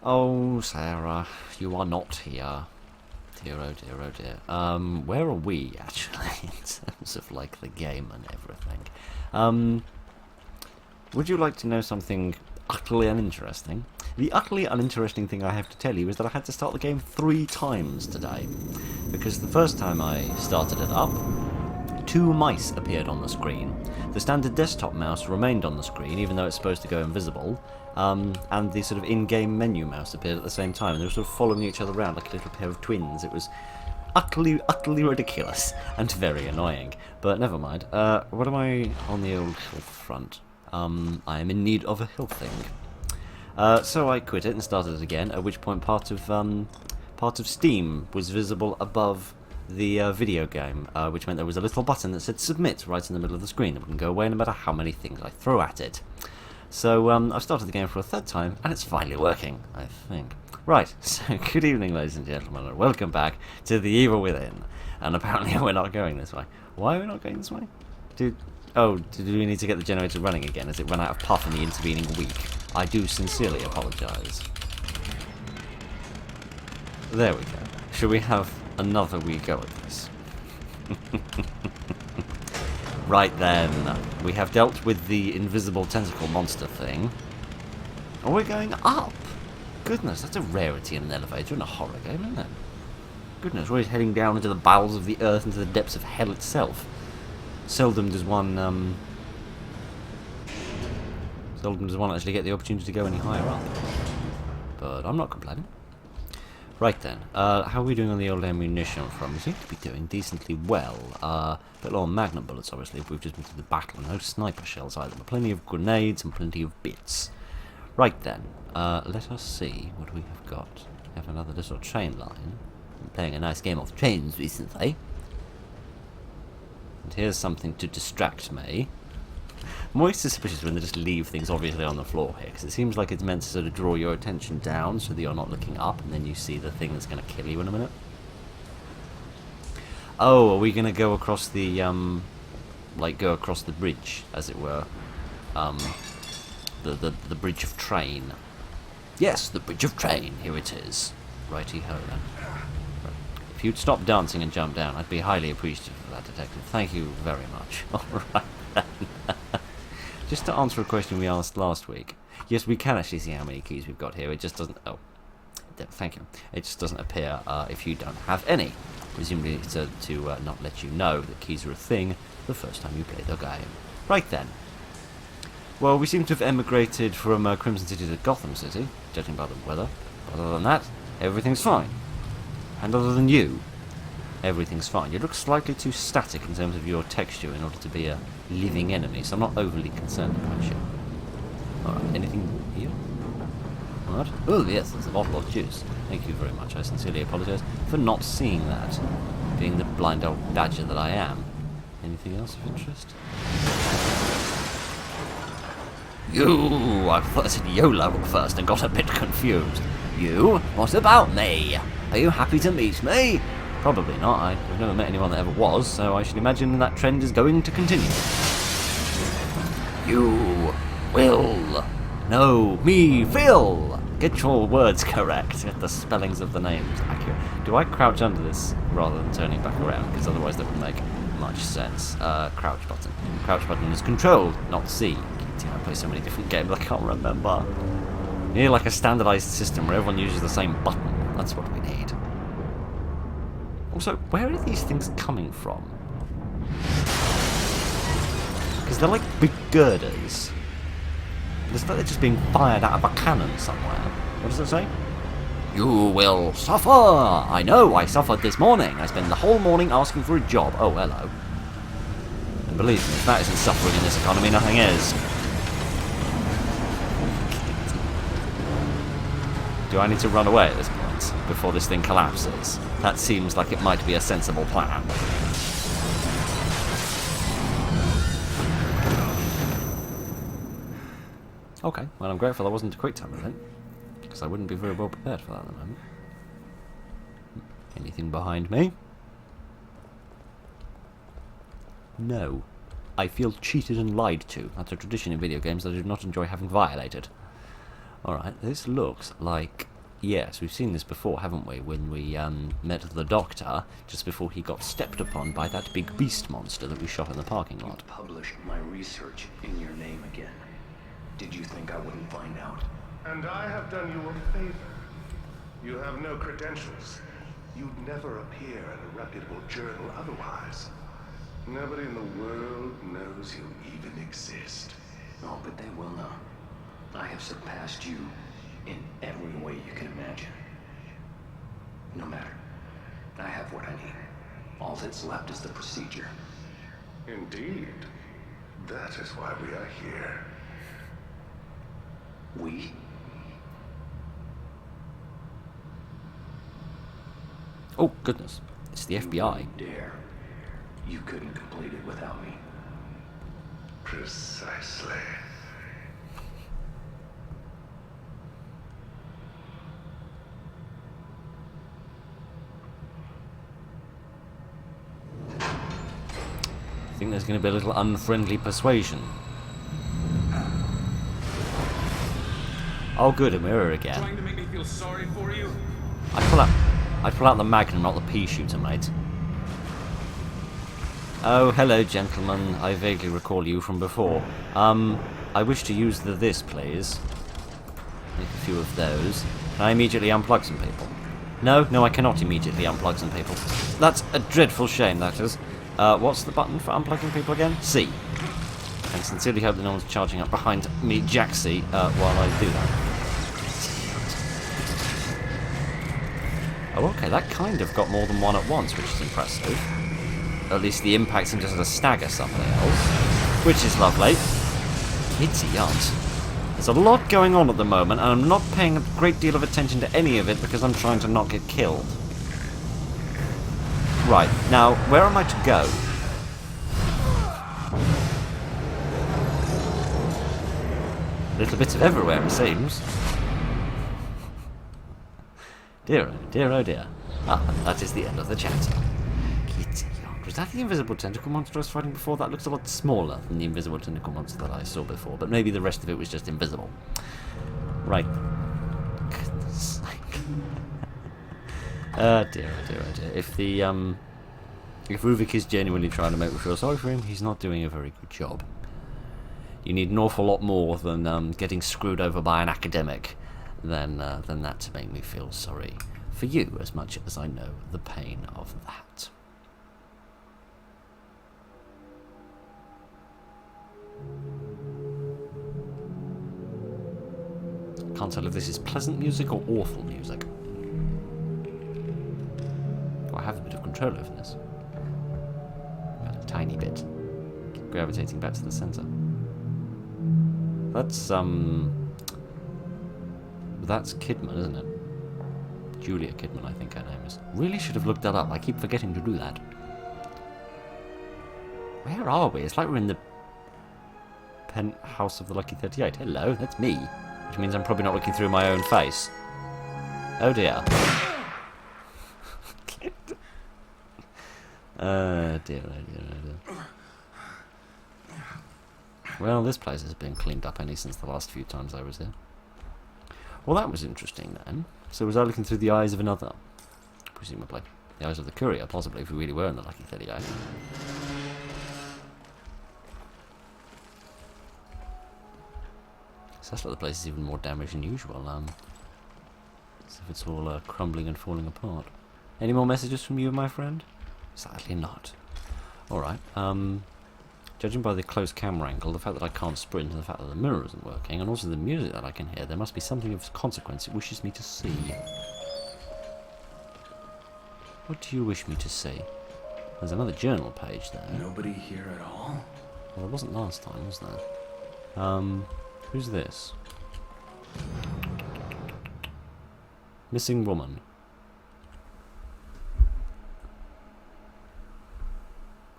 Oh, Sarah, you are not here. Dear, oh dear, oh dear. Where are we, actually, in terms of, like, the game and everything? Would you like to know something utterly uninteresting? The utterly uninteresting thing I have to tell you is that I had to start the game 3 times today. Because the first time I started it up, 2 mice appeared on the screen. The standard desktop mouse remained on the screen, even though it's supposed to go invisible. And the sort of in-game menu mouse appeared at the same time, and they were sort of following each other around like a little pair of twins. It was utterly ridiculous and very annoying. But never mind. What am I on the old health front? I am in need of a health thing. So I quit it and started it again, at which point part of Steam was visible above the video game, which meant there was a little button that said submit right in the middle of the screen that wouldn't go away no matter how many things I throw at it. So I've started the game for a 3rd time, and it's finally working, I think. Right, so good evening, ladies and gentlemen, and welcome back to The Evil Within. And apparently we're not going this way. Why are we not going this way? Do we need to get the generator running again as it ran out of puff in the intervening week? I do sincerely apologise. There we go. Should we have another wee go at this? Right then, we have dealt with the invisible tentacle monster thing. Are we going up? Goodness, that's a rarity in an elevator in a horror game, isn't it? Goodness, we're heading down into the bowels of the earth, into the depths of hell itself. Seldom does one actually get the opportunity to go any higher up. But I'm not complaining. Right then, how are we doing on the old ammunition front? We seem to be doing decently well. A bit low on magnum bullets, obviously, if we've just been through the battle. No sniper shells either, but plenty of grenades and plenty of bits. Right then, let us see what we have got. We have another little train line. I'm playing a nice game of trains recently. And here's something to distract me. I'm always suspicious when they just leave things obviously on the floor here, because it seems like it's meant to sort of draw your attention down so that you're not looking up, and then you see the thing that's going to kill you in a minute. Oh, are we going to go across the, go across the bridge, as it were? The bridge of train. Yes, the bridge of train, here it is. Righty-ho then. Right. If you'd stop dancing and jump down, I'd be highly appreciative of that, Detective. Thank you very much. Alright then. Just to answer a question we asked last week. Yes, we can actually see how many keys we've got here. It just doesn't... Oh, thank you. It just doesn't appear if you don't have any. Presumably to not let you know that keys are a thing the first time you play the game. Right then. Well, we seem to have emigrated from Crimson City to Gotham City, judging by the weather. But other than that, everything's fine. And other than you, everything's fine. You look slightly too static in terms of your texture in order to be a living enemy, so I'm not overly concerned about you. Alright, anything here? What? Oh yes, there's a bottle of juice. Thank you very much. I sincerely apologise for not seeing that, being the blind old badger that I am. Anything else of interest? You! I thought I said YOLO first and got a bit confused. You? What about me? Are you happy to meet me? Probably not. I've never met anyone that ever was, so I should imagine that trend is going to continue. You will know me, Phil! Get your words correct. Get the spellings of the names accurate. Do I crouch under this rather than turning back around? Because otherwise that would make much sense. Crouch button. Crouch button is control, not C. I play so many different games I can't remember. We need like a standardised system where everyone uses the same button. That's what we need. Also, where are these things coming from? Because they're like big girders. It's like they're just being fired out of a cannon somewhere. What does it say? You will suffer! I know, I suffered this morning. I spent the whole morning asking for a job. Oh, hello. And believe me, if that isn't suffering in this economy, nothing is. Do I need to run away at this point, before this thing collapses? That seems like it might be a sensible plan. Okay, well I'm grateful I wasn't a quick time event, because I wouldn't be very well prepared for that at the moment. Anything behind me? No. I feel cheated and lied to. That's a tradition in video games that I do not enjoy having violated. Alright, this looks like Yes, we've seen this before, haven't we? When we met the Doctor, just before he got stepped upon by that big beast monster that we shot in the parking lot. You published my research in your name again. Did you think I wouldn't find out? And I have done you a favor. You have no credentials. You'd never appear in a reputable journal otherwise. Nobody in the world knows you even exist. Oh, but they will know. I have surpassed you in every way you can imagine. No matter. I have what I need. All that's left is the procedure. Indeed. That is why we are here. We? Oh, goodness. It's the FBI. You dare. You couldn't complete it without me. Precisely. I think there's going to be a little unfriendly persuasion. Oh, good, a mirror again. Trying to make me feel sorry for you? I'd pull out the Magnum, not the pea shooter, mate. Oh, hello, gentlemen. I vaguely recall you from before. I wish to use this, please. Make a few of those. Can I immediately unplug some people? No, I cannot immediately unplug some people. That's a dreadful shame, that is. What's the button for unplugging people again? C. And sincerely hope that no one's charging up behind me, Jaxie, while I do that. Oh, okay, that kind of got more than one at once, which is impressive. At least the impact seems to stagger something else, which is lovely. Kids aren't. There's a lot going on at the moment, and I'm not paying a great deal of attention to any of it because I'm trying to not get killed. Right, now, where am I to go? A little bit of everywhere, it seems. Dear, oh dear, oh dear. Ah, that is the end of the chapter. Kitty Yard. Was that the invisible tentacle monster I was fighting before? That looks a lot smaller than the invisible tentacle monster that I saw before, but maybe the rest of it was just invisible. Right. Goodness sake. Dear, oh dear, oh dear. If Ruvik is genuinely trying to make me feel sorry for him, he's not doing a very good job. You need an awful lot more than getting screwed over by an academic than that to make me feel sorry for you, as much as I know the pain of that. Can't tell if this is pleasant music or awful music. I have a bit of control over this. But a tiny bit. Keep gravitating back to the centre. That's Kidman, isn't it? Julia Kidman, I think her name is. Really should have looked that up. I keep forgetting to do that. Where are we? It's like we're in the penthouse of the Lucky 38. Hello, that's me. Which means I'm probably not looking through my own face. Oh dear. Dear, oh dear, oh dear. Well, this place has been cleaned up any since the last few times I was here. Well, that was interesting then. So was I looking through the eyes of another? Presumably. The eyes of the courier, possibly, if we really were in the Lucky 38. Sounds like the place is even more damaged than usual. As if it's all crumbling and falling apart. Any more messages from you, my friend? Sadly not. Alright, judging by the close camera angle, the fact that I can't sprint, and the fact that the mirror isn't working, and also the music that I can hear, there must be something of consequence it wishes me to see. What do you wish me to see? There's another journal page there. Nobody here at all? Well, there wasn't last time, was there? Who's this? Missing woman.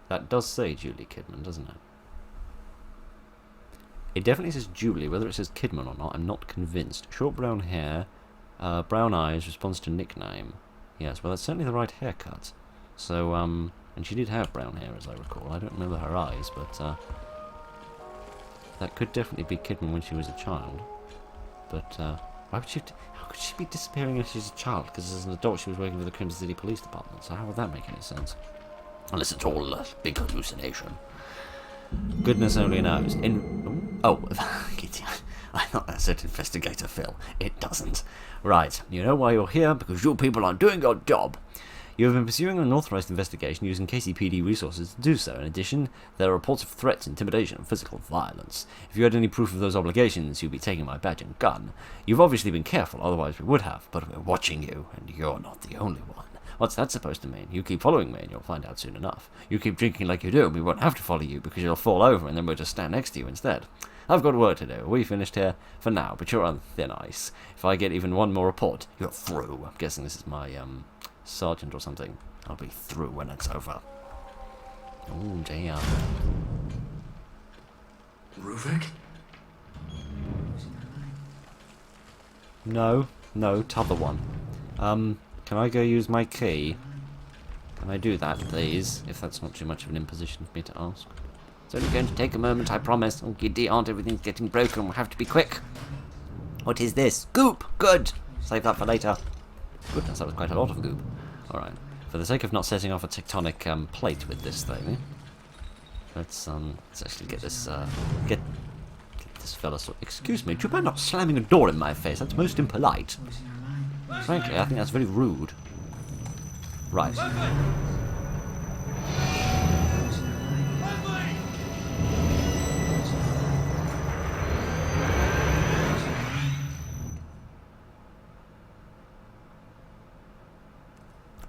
That does say Julie Kidman, doesn't it? It definitely says Julie. Whether it says Kidman or not, I'm not convinced. Short brown hair, brown eyes, responds to nickname. Yes, well, that's certainly the right haircut. So, and she did have brown hair, as I recall. I don't remember her eyes, but that could definitely be Kidman when she was a child. But Why would she? How could she be disappearing if she's a child? Because as an adult, she was working for the Crimson City Police Department. So how would that make any sense? Unless it's all a big hallucination. Goodness only knows. I thought that said Investigator Phil. It doesn't. Right, you know why you're here? Because you people aren't doing your job. You have been pursuing an unauthorized investigation using KCPD resources to do so. In addition, there are reports of threats, intimidation, and physical violence. If you had any proof of those obligations, you'd be taking my badge and gun. You've obviously been careful, otherwise we would have, but we're watching you, and you're not the only one. What's that supposed to mean? You keep following me and you'll find out soon enough. You keep drinking like you do and we won't have to follow you because you'll fall over and then we'll just stand next to you instead. I've got work to do. We finished here for now, but you're on thin ice. If I get even one more report, you're through. I'm guessing this is my sergeant or something. I'll be through when it's over. Oh, damn. Ruvik? No, t'other one. Can I go use my key? Can I do that, please? If that's not too much of an imposition for me to ask. It's only going to take a moment, I promise. Oh, giddy aunt, everything's getting broken. We'll have to be quick. What is this? Goop! Good! Save that for later. Goodness, that was quite a lot of goop. Alright. For the sake of not setting off a tectonic plate with this thing, let's actually get this, get this fella excuse me, do you mind not slamming a door in my face? That's most impolite. Frankly, I think that's very rude. Right.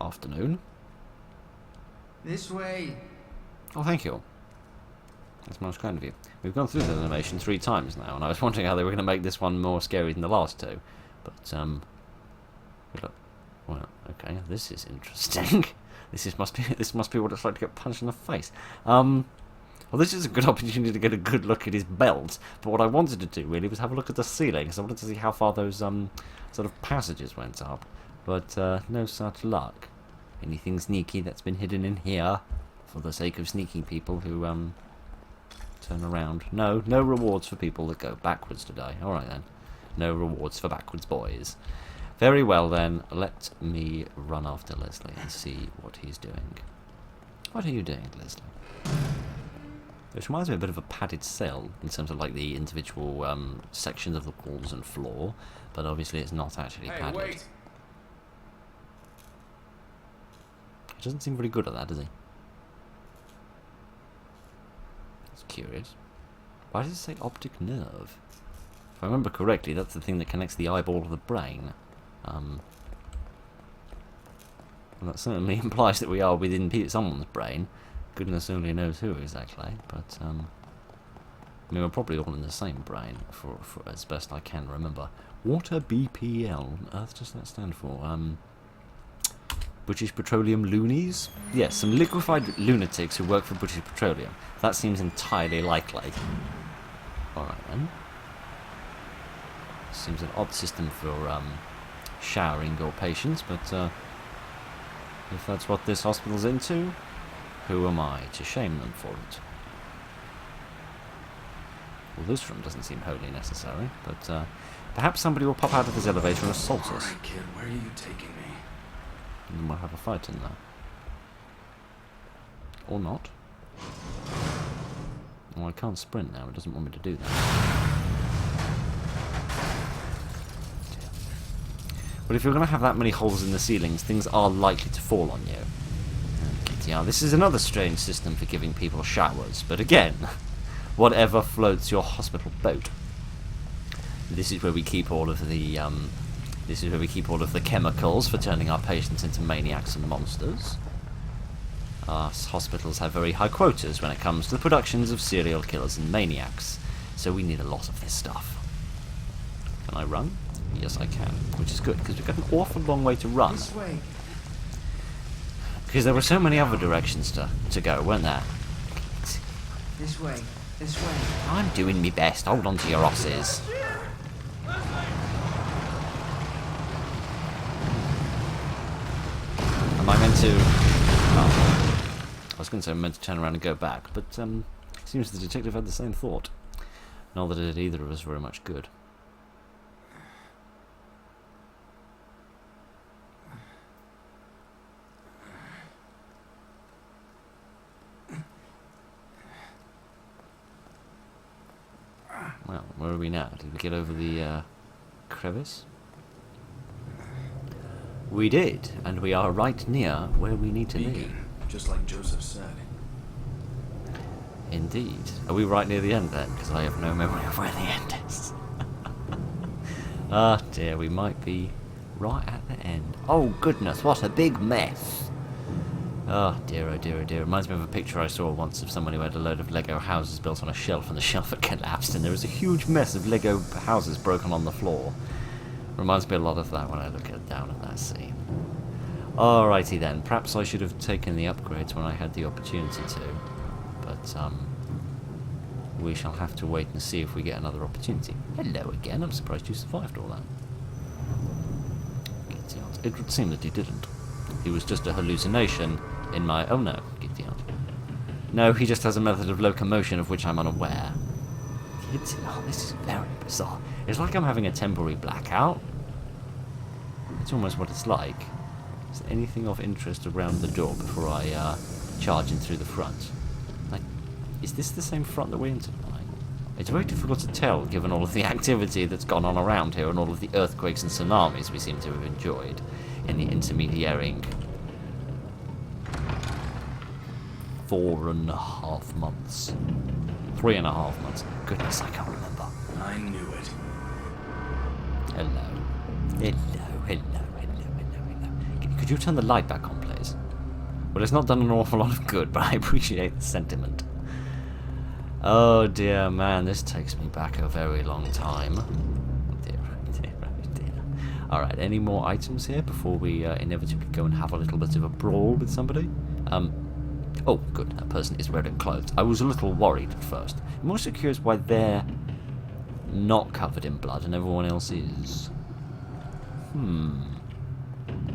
Afternoon. This way. Oh, thank you. That's most kind of you. We've gone through the animation 3 times now, and I was wondering how they were going to make this one more scary than the last 2. But, well, okay, this is interesting. This must be what it's like to get punched in the face. Well, this is a good opportunity to get a good look at his belt. But what I wanted to do really was have a look at the ceiling, because I wanted to see how far those sort of passages went up. But no such luck. Anything sneaky that's been hidden in here, for the sake of sneaking people who turn around. No rewards for people that go backwards today. All right then, no rewards for backwards boys. Very well then, let me run after Leslie and see what he's doing. What are you doing, Leslie? Which reminds me a bit of a padded cell, in terms of like the individual sections of the walls and floor, but obviously it's not actually padded. Wait. He doesn't seem very good at that, does he? That's curious. Why does it say optic nerve? If I remember correctly, that's the thing that connects the eyeball to the brain. And that certainly implies that we are within someone's brain. Goodness only knows who exactly, but I mean, we're probably all in the same brain, for as best I can remember. What a BPL on earth does that stand for? British Petroleum Loonies? Yes, some liquefied lunatics who work for British Petroleum. That seems entirely likely. Alright then. Seems an odd system for showering your patients, but if that's what this hospital's into, who am I to shame them for it? Well, this room doesn't seem wholly necessary, but perhaps somebody will pop out of this elevator and assault us. Alright, kid, where are you taking me? And we'll have a fight in there. Or not. Well, I can't sprint now, it doesn't want me to do that. But if you're going to have that many holes in the ceilings, things are likely to fall on you. Yeah, this is another strange system for giving people showers, but again, whatever floats your hospital boat. This is where we keep all of the chemicals for turning our patients into maniacs and monsters. Our hospitals have very high quotas when it comes to the productions of serial killers and maniacs, so we need a lot of this stuff. Can I run? Yes, I can, which is good, because we've got an awful long way to run. This way. Because there were so many other directions to go, weren't there? This way. This way. I'm doing me best. Hold on to your osses. Am I meant to... Oh, I was going to say I'm meant to turn around and go back, but seems the detective had the same thought. Not that it did either of us very much good. Where are we now? Did we get over the crevice? We did, and we are right near where we need to be. Beacon, just like Joseph said. Indeed. Are we right near the end then? Because I have no memory of where the end is. Ah dear, we might be right at the end. Oh goodness, what a big mess. Oh dear, oh dear, oh dear. Reminds me of a picture I saw once of someone who had a load of Lego houses built on a shelf and the shelf had collapsed and there was a huge mess of Lego houses broken on the floor. Reminds me a lot of that when I look down at that scene. Alrighty then, perhaps I should have taken the upgrades when I had the opportunity to. But, we shall have to wait and see if we get another opportunity. Hello again, I'm surprised you survived all that. It would seem that he didn't. He was just a hallucination in my... Oh no, Gideon. No, he just has a method of locomotion of which I'm unaware. Oh, this is very bizarre. It's like I'm having a temporary blackout. It's almost what it's like. Is there anything of interest around the door before I charge in through the front? Like, is this the same front that we're into tonight? It's very difficult to tell given all of the activity that's gone on around here and all of the earthquakes and tsunamis we seem to have enjoyed in the intermediating 4.5 months. 3.5 months. Goodness, I can't remember. I knew it. Hello. Hello, hello, hello, hello, hello. Could you turn the light back on, please? Well, it's not done an awful lot of good, but I appreciate the sentiment. Oh dear, man, this takes me back a very long time. Dear, dear, dear. Alright, any more items here before we inevitably go and have a little bit of a brawl with somebody? Oh, good, that person is wearing clothes. I was a little worried at first. I'm also curious why they're not covered in blood and everyone else is.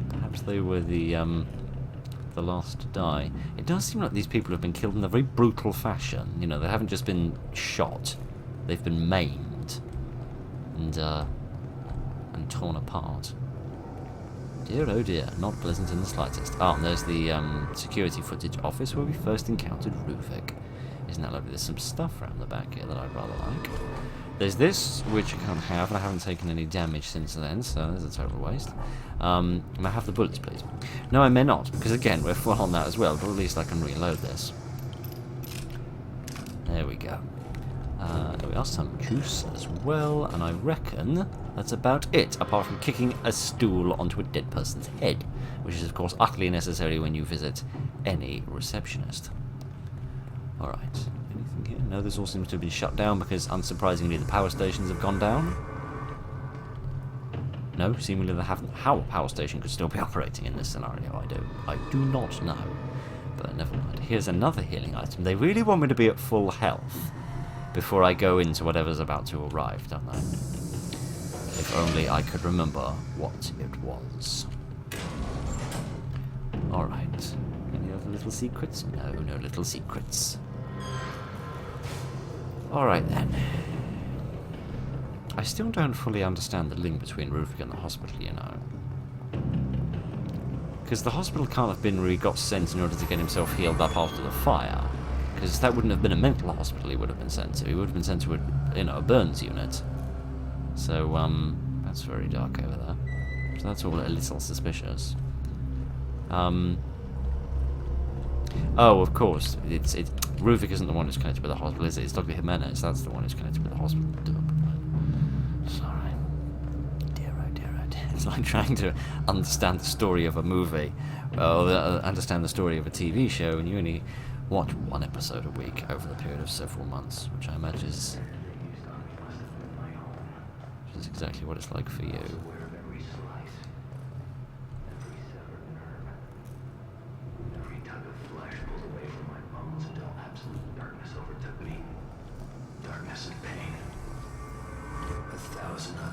Perhaps they were the last to die. It does seem like these people have been killed in a very brutal fashion. You know, they haven't just been shot. They've been maimed. And torn apart. Dear, oh dear, not pleasant in the slightest. Ah, and there's the security footage office where we first encountered Ruvik. Isn't that lovely? There's some stuff around the back here that I'd rather like. There's this, which I can't have, and I haven't taken any damage since then, so there's a total waste. May I have the bullets, please? No, I may not, because again, we're full on that as well, but at least I can reload this. There we go. There we are, some juice as well, and I reckon that's about it, apart from kicking a stool onto a dead person's head, which is, of course, utterly necessary when you visit any receptionist. Alright, anything here? No, this all seems to have been shut down because, unsurprisingly, the power stations have gone down. No, seemingly they haven't. How a power station could still be operating in this scenario, I do not know. But never mind. Here's another healing item. They really want me to be at full health before I go into whatever's about to arrive, don't they? If only I could remember what it was. Alright. Any other little secrets? No, no little secrets. Alright then. I still don't fully understand the link between Ruvik and the hospital, you know. Because the hospital can't have been where he got sent in order to get himself healed up after the fire. Because that wouldn't have been a mental hospital he would have been sent to. He would have been sent to a Burns unit. So, that's very dark over there. So that's all a little suspicious. Oh, of course. Ruvik isn't the one who's connected with the hospital, is it? It's Dr. Jimenez. That's the one who's connected with the hospital. Sorry. Dear, oh dear, oh dear. It's like trying to understand the story of a movie, or understand the story of a TV show, and you only watch one episode a week over the period of several months, which I imagine is exactly what it's like for you.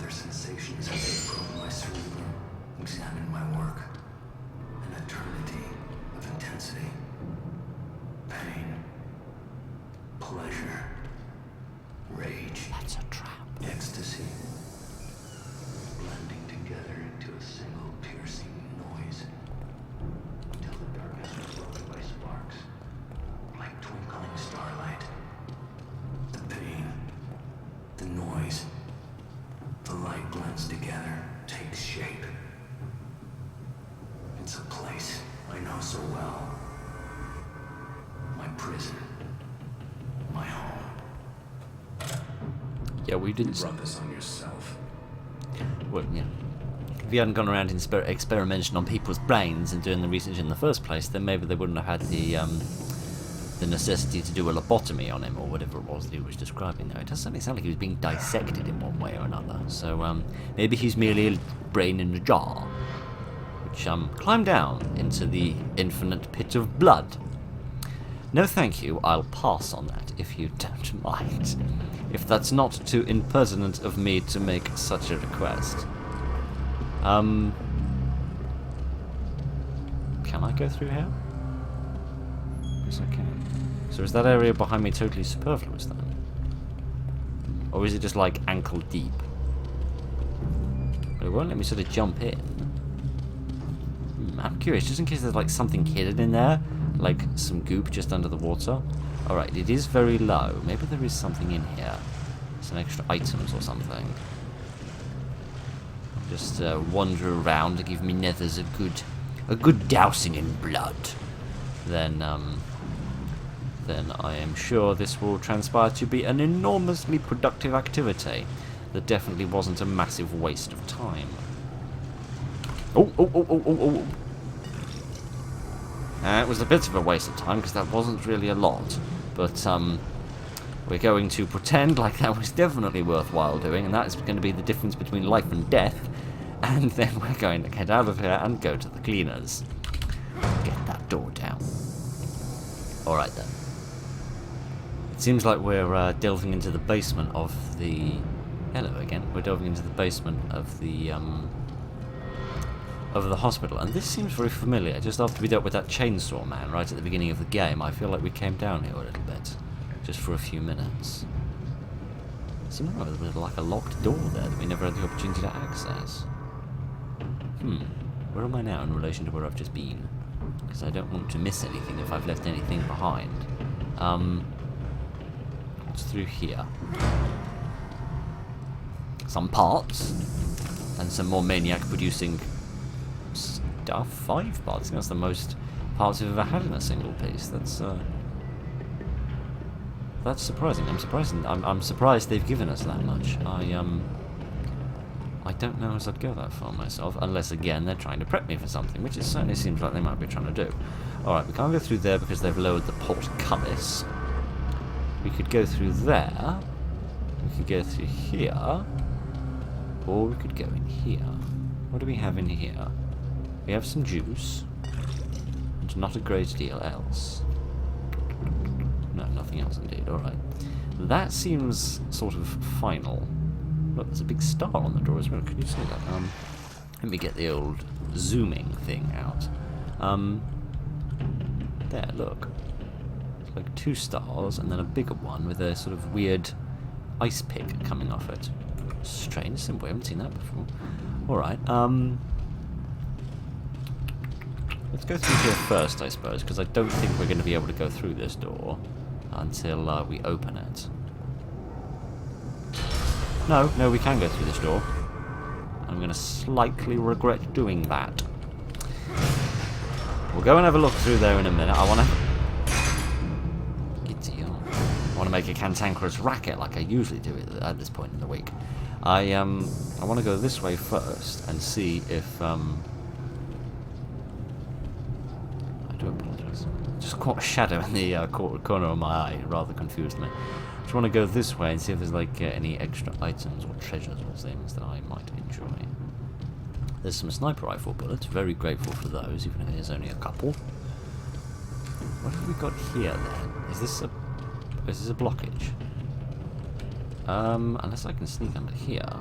Sensations as they probe my cerebrum, examine my work. An eternity of intensity, pain, pleasure, rage, That's a trap. ecstasy, blending together into a single piercing noise until the darkness was broken by sparks, like twinkling starlight. The pain, the noise, blends together, takes shape. It's a place I know so well. My prison. My home. Yeah, we You didn't. brought this on yourself. Well, yeah. If you hadn't gone around experimenting on people's brains and doing the research in the first place, then maybe they wouldn't have had the necessity to do a lobotomy on him or whatever it was that he was describing there. It does certainly sound like he was being dissected in one way or another. So maybe he's merely a brain in a jar, which climb down into the infinite pit of blood. No, thank you. I'll pass on that if you don't mind. If that's not too impertinent of me to make such a request. Can I go through here? Yes, I can. So is that area behind me totally superfluous then? Or is it just like ankle deep? But it won't let me sort of jump in. I'm curious, just in case there's like something hidden in there, like some goop just under the water. Alright, it is very low. Maybe there is something in here. Some extra items or something. Just wander around to give me nethers a good dousing in blood. Then I am sure this will transpire to be an enormously productive activity that definitely wasn't a massive waste of time. Oh. It was a bit of a waste of time because that wasn't really a lot, but we're going to pretend like that was definitely worthwhile doing, and that is going to be the difference between life and death, and then we're going to get out of here and go to the cleaners. Get that door down. Alright then. It seems like we're delving into the basement of the... Hello again. We're delving into the basement of the hospital, and this seems very familiar. Just after we dealt with that chainsaw man right at the beginning of the game, I feel like we came down here a little bit. Just for a few minutes. It seemed like there was like a locked door there that we never had the opportunity to access. Where am I now in relation to where I've just been? Because I don't want to miss anything if I've left anything behind. What's through here? Some parts. And some more maniac-producing stuff. 5 parts. I think that's the most parts we've ever had in a single piece. That's surprising. I'm surprised they've given us that much. I don't know as I'd go that far myself, unless again they're trying to prep me for something, which it certainly seems like they might be trying to do. Alright, we can't go through there because they've lowered the portcullis. We could go through there. We could go through here. Or we could go in here. What do we have in here? We have some juice. And not a great deal else. No, nothing else indeed. Alright. That seems sort of final. Look, there's a big star on the door as well. Can you see that? Let me get the old zooming thing out. There, look. It's like 2 stars and then a bigger one with a sort of weird ice pick coming off it. Strange, simple. I haven't seen that before. Alright, let's go through here first, I suppose, because I don't think we're going to be able to go through this door until we open it. No, we can go through this door. I'm going to slightly regret doing that. We'll go and have a look through there in a minute. I want to make a cantankerous racket like I usually do at this point in the week. I want to go this way first and see if I do apologise. Just caught a shadow in the corner of my eye. It rather confused me. I just want to go this way and see if there's like any extra items or treasures or things that I might enjoy. There's some sniper rifle bullets. Very grateful for those, even if it is only a couple. What have we got here then? Is this a blockage? Unless I can sneak under here.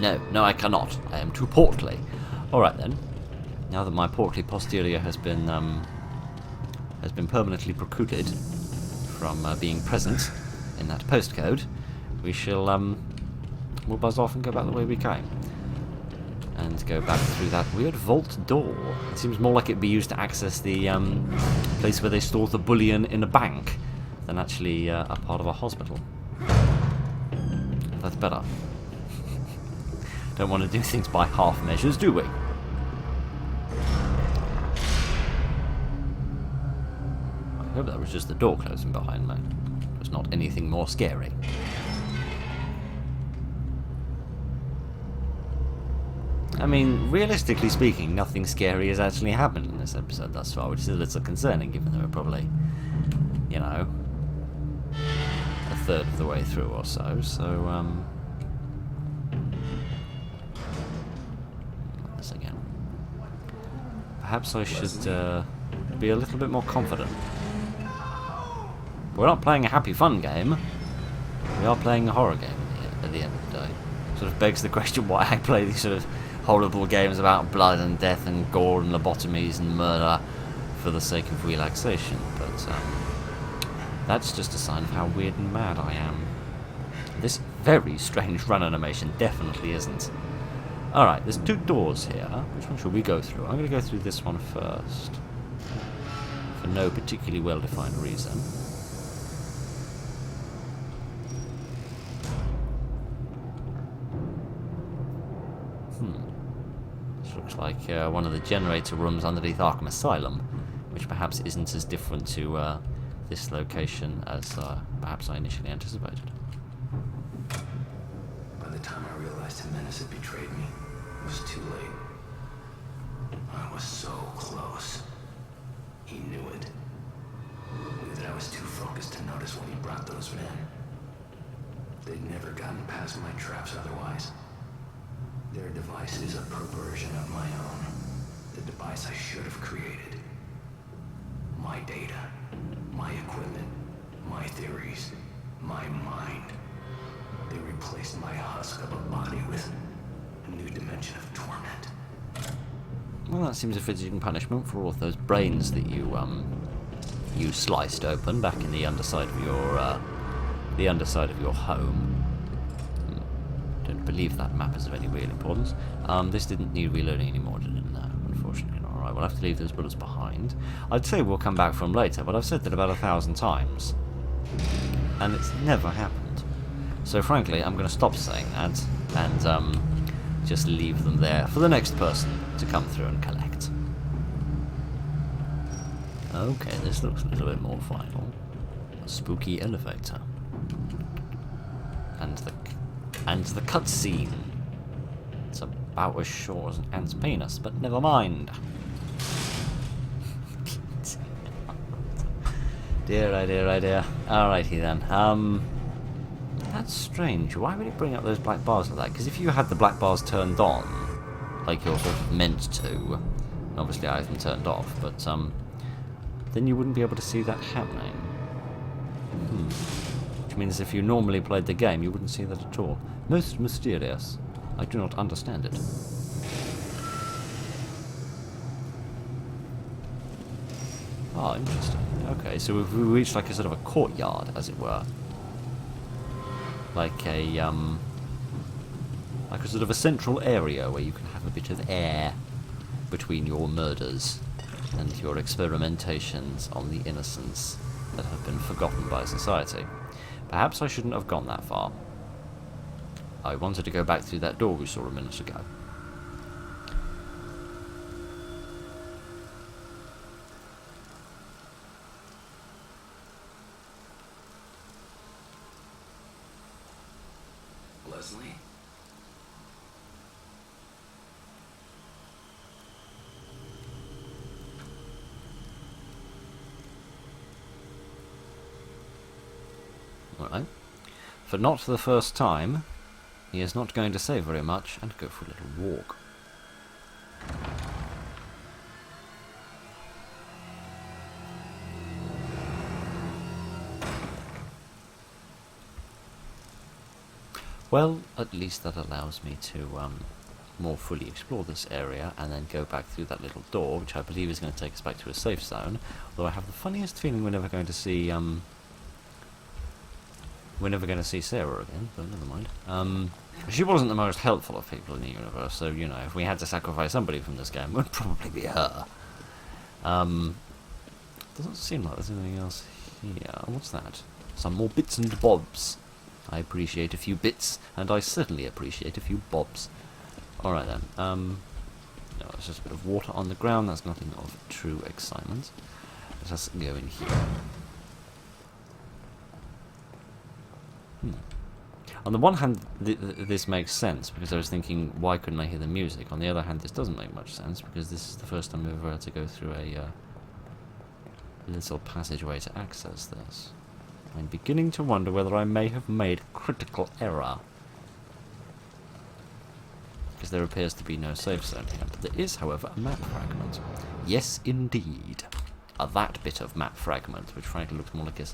No, I cannot. I am too portly. Alright then. Now that my portly posterior has been permanently precluded from being present in that postcode, we shall we'll buzz off and go back the way we came. And go back through that weird vault door. It seems more like it'd be used to access the place where they store the bullion in a bank than actually a part of a hospital. That's better. Don't want to do things by half measures, do we? I hope that was just the door closing behind me. It was not anything more scary. I mean, realistically speaking, nothing scary has actually happened in this episode thus far, which is a little concerning, given that we're probably, you know, a third of the way through or so. So, this again. Perhaps I should be a little bit more confident. We're not playing a happy fun game. We are playing a horror game at the end of the day. Sort of begs the question why I play these sort of horrible games about blood and death and gore and lobotomies and murder for the sake of relaxation, but that's just a sign of how weird and mad I am. This very strange run animation definitely isn't. Alright, there's 2 doors here. Which one should we go through? I'm going to go through this one first, for no particularly well-defined reason. Looks like one of the generator rooms underneath Arkham Asylum, which perhaps isn't as different to this location as perhaps I initially anticipated. By the time I realized Jimenez had betrayed me, it was too late. I was so close. He knew it. Knew that I was too focused to notice when he brought those men. They'd never gotten past my traps otherwise. Their device is a perversion of my own. The device I should have created. My data, my equipment, my theories, my mind. They replaced my husk of a body with a new dimension of torment. Well, that seems a fitting punishment for all of those brains that you sliced open back in the underside of your home. Don't believe that map is of any real importance. This didn't need reloading anymore, did it? No, unfortunately not. Alright, we'll have to leave those bullets behind. I'd say we'll come back from later, but I've said that about 1,000 times. And it's never happened. So frankly, I'm going to stop saying that, and just leave them there for the next person to come through and collect. Okay, this looks a little bit more final. A spooky elevator. And the cutscene. It's about as short as an ant's penis, but never mind. Dear, oh dear, oh dear. Alrighty then. That's strange. Why would it bring up those black bars like that? Because if you had the black bars turned on, like you're sort of meant to, and obviously I have them turned off, but then you wouldn't be able to see that happening. Which means if you normally played the game, you wouldn't see that at all. Most mysterious. I do not understand it. Oh, interesting. Okay, so we've reached like a sort of a courtyard, as it were. Like a sort of a central area where you can have a bit of air between your murders and your experimentations on the innocents that have been forgotten by society. Perhaps I shouldn't have gone that far. I wanted to go back through that door we saw a minute ago. Leslie? Alright. For not the first time, he is not going to say very much and go for a little walk. Well, at least that allows me to more fully explore this area and then go back through that little door, which I believe is going to take us back to a safe zone. Although I have the funniest feeling we're never going to see Sarah again, but never mind. She wasn't the most helpful of people in the universe, so, you know, if we had to sacrifice somebody from this game, it would probably be her. Doesn't seem like there's anything else here. What's that? Some more bits and bobs. I appreciate a few bits, and I certainly appreciate a few bobs. Alright then. No, it's just a bit of water on the ground. That's nothing of true excitement. Let us go in here. On the one hand, this makes sense, because I was thinking, why couldn't I hear the music? On the other hand, this doesn't make much sense, because this is the first time I've ever had to go through a little passageway to access this. I'm beginning to wonder whether I may have made a critical error. Because there appears to be no safe zone here. But there is, however, a map fragment. Yes, indeed. That bit of map fragment, which frankly looks more like a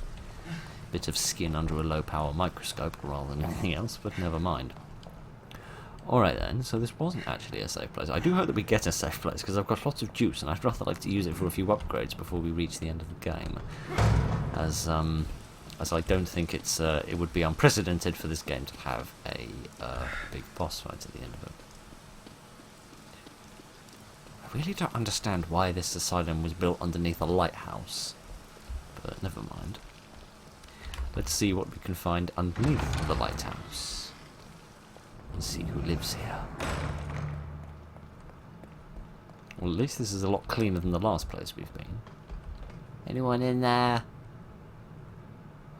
bit of skin under a low-power microscope rather than anything else, but never mind. Alright then, so this wasn't actually a safe place. I do hope that we get a safe place, because I've got lots of juice, and I'd rather like to use it for a few upgrades before we reach the end of the game. As I don't think it would be unprecedented for this game to have a big boss fight at the end of it. I really don't understand why this asylum was built underneath a lighthouse, but never mind. Let's see what we can find underneath the lighthouse. Let's see who lives here. Well, at least this is a lot cleaner than the last place we've been. Anyone in there?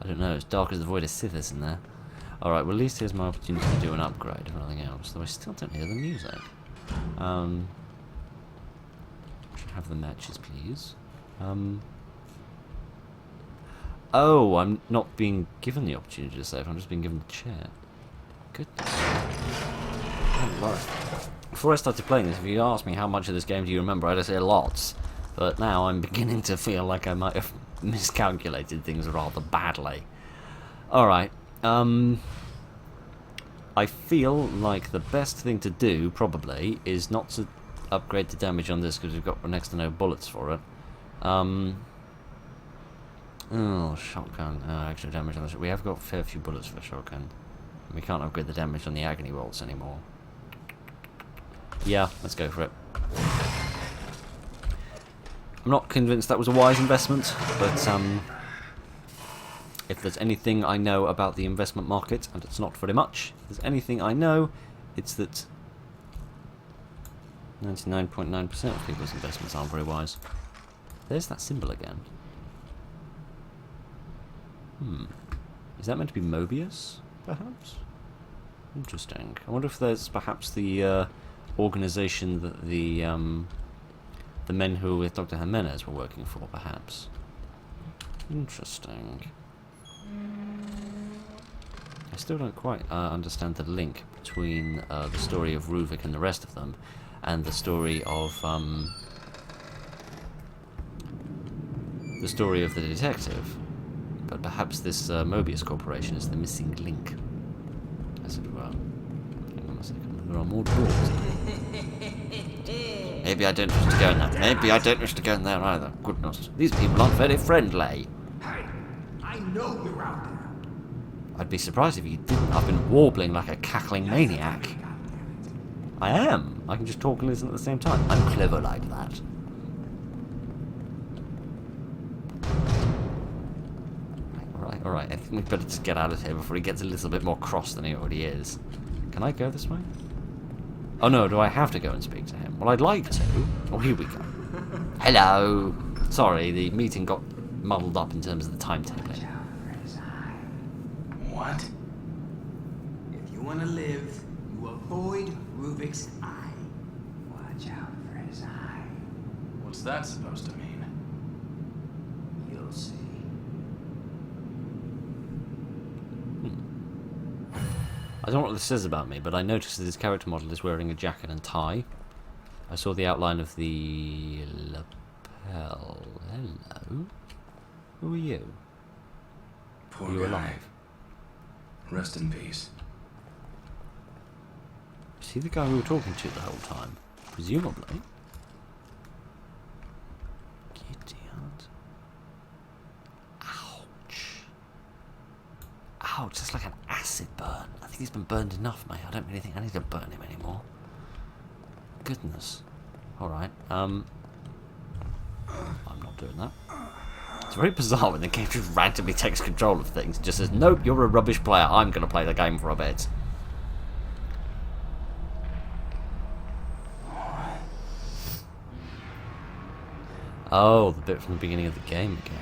I don't know, it's dark as the void of Sith, isn't there? Alright, well at least here's my opportunity to do an upgrade, if nothing else. Though I still don't hear the music. Should have the matches, please. Oh, I'm not being given the opportunity to save, I'm just being given the chair. Goodness. Oh, Lord. Before I started playing this, if you asked me how much of this game do you remember, I'd say lots. But now I'm beginning to feel like I might have miscalculated things rather badly. Alright, I feel like the best thing to do, probably, is not to upgrade the damage on this, because we've got next to no bullets for it. Oh, shotgun. Extra damage on this. We have got a fair few bullets for a shotgun. We can't upgrade the damage on the agony bolts anymore. Yeah, let's go for it. I'm not convinced that was a wise investment, but if there's anything I know about the investment market, and it's not very much, if there's anything I know, it's that 99.9% of people's investments aren't very wise. There's that symbol again. Is that meant to be Mobius, perhaps? Interesting. I wonder if there's perhaps the organisation that the men who were with Dr. Jimenez were working for, perhaps. Interesting. I still don't quite understand the link between the story of Ruvik and the rest of them, and the story of the detective. But perhaps this Mobius Corporation is the missing link, as it were. Hang on a second, there are more doors. Maybe I don't wish to go in there. Maybe I don't wish to go in there either. Goodness, these people aren't very friendly. Hey, I know you're out there. I'd be surprised if you didn't. I've been warbling like a cackling maniac. I am. I can just talk and listen at the same time. I'm clever like that. Alright, I think we'd better just get out of here before he gets a little bit more cross than he already is. Can I go this way? Oh no, do I have to go and speak to him? Well, I'd like to. Oh, here we go. Hello! Sorry, the meeting got muddled up in terms of the timetabling. What? If you want to live, you avoid Ruvik's eye. Watch out for his eye. What's that supposed to mean? You'll see. I don't know what this says about me, but I noticed that his character model is wearing a jacket and tie. I saw the outline of the lapel. Hello? Who are you? Poor Are you guy. alive? Rest in peace. Is he the guy we were talking to the whole time? Presumably. Gideon. Ouch. Ouch, that's like an acid burn. I think he's been burned enough, mate. I don't really think I need to burn him anymore. Goodness. Alright, I'm not doing that. It's very bizarre when the game just randomly takes control of things. It just says, nope, you're a rubbish player. I'm going to play the game for a bit. Oh, the bit from the beginning of the game again.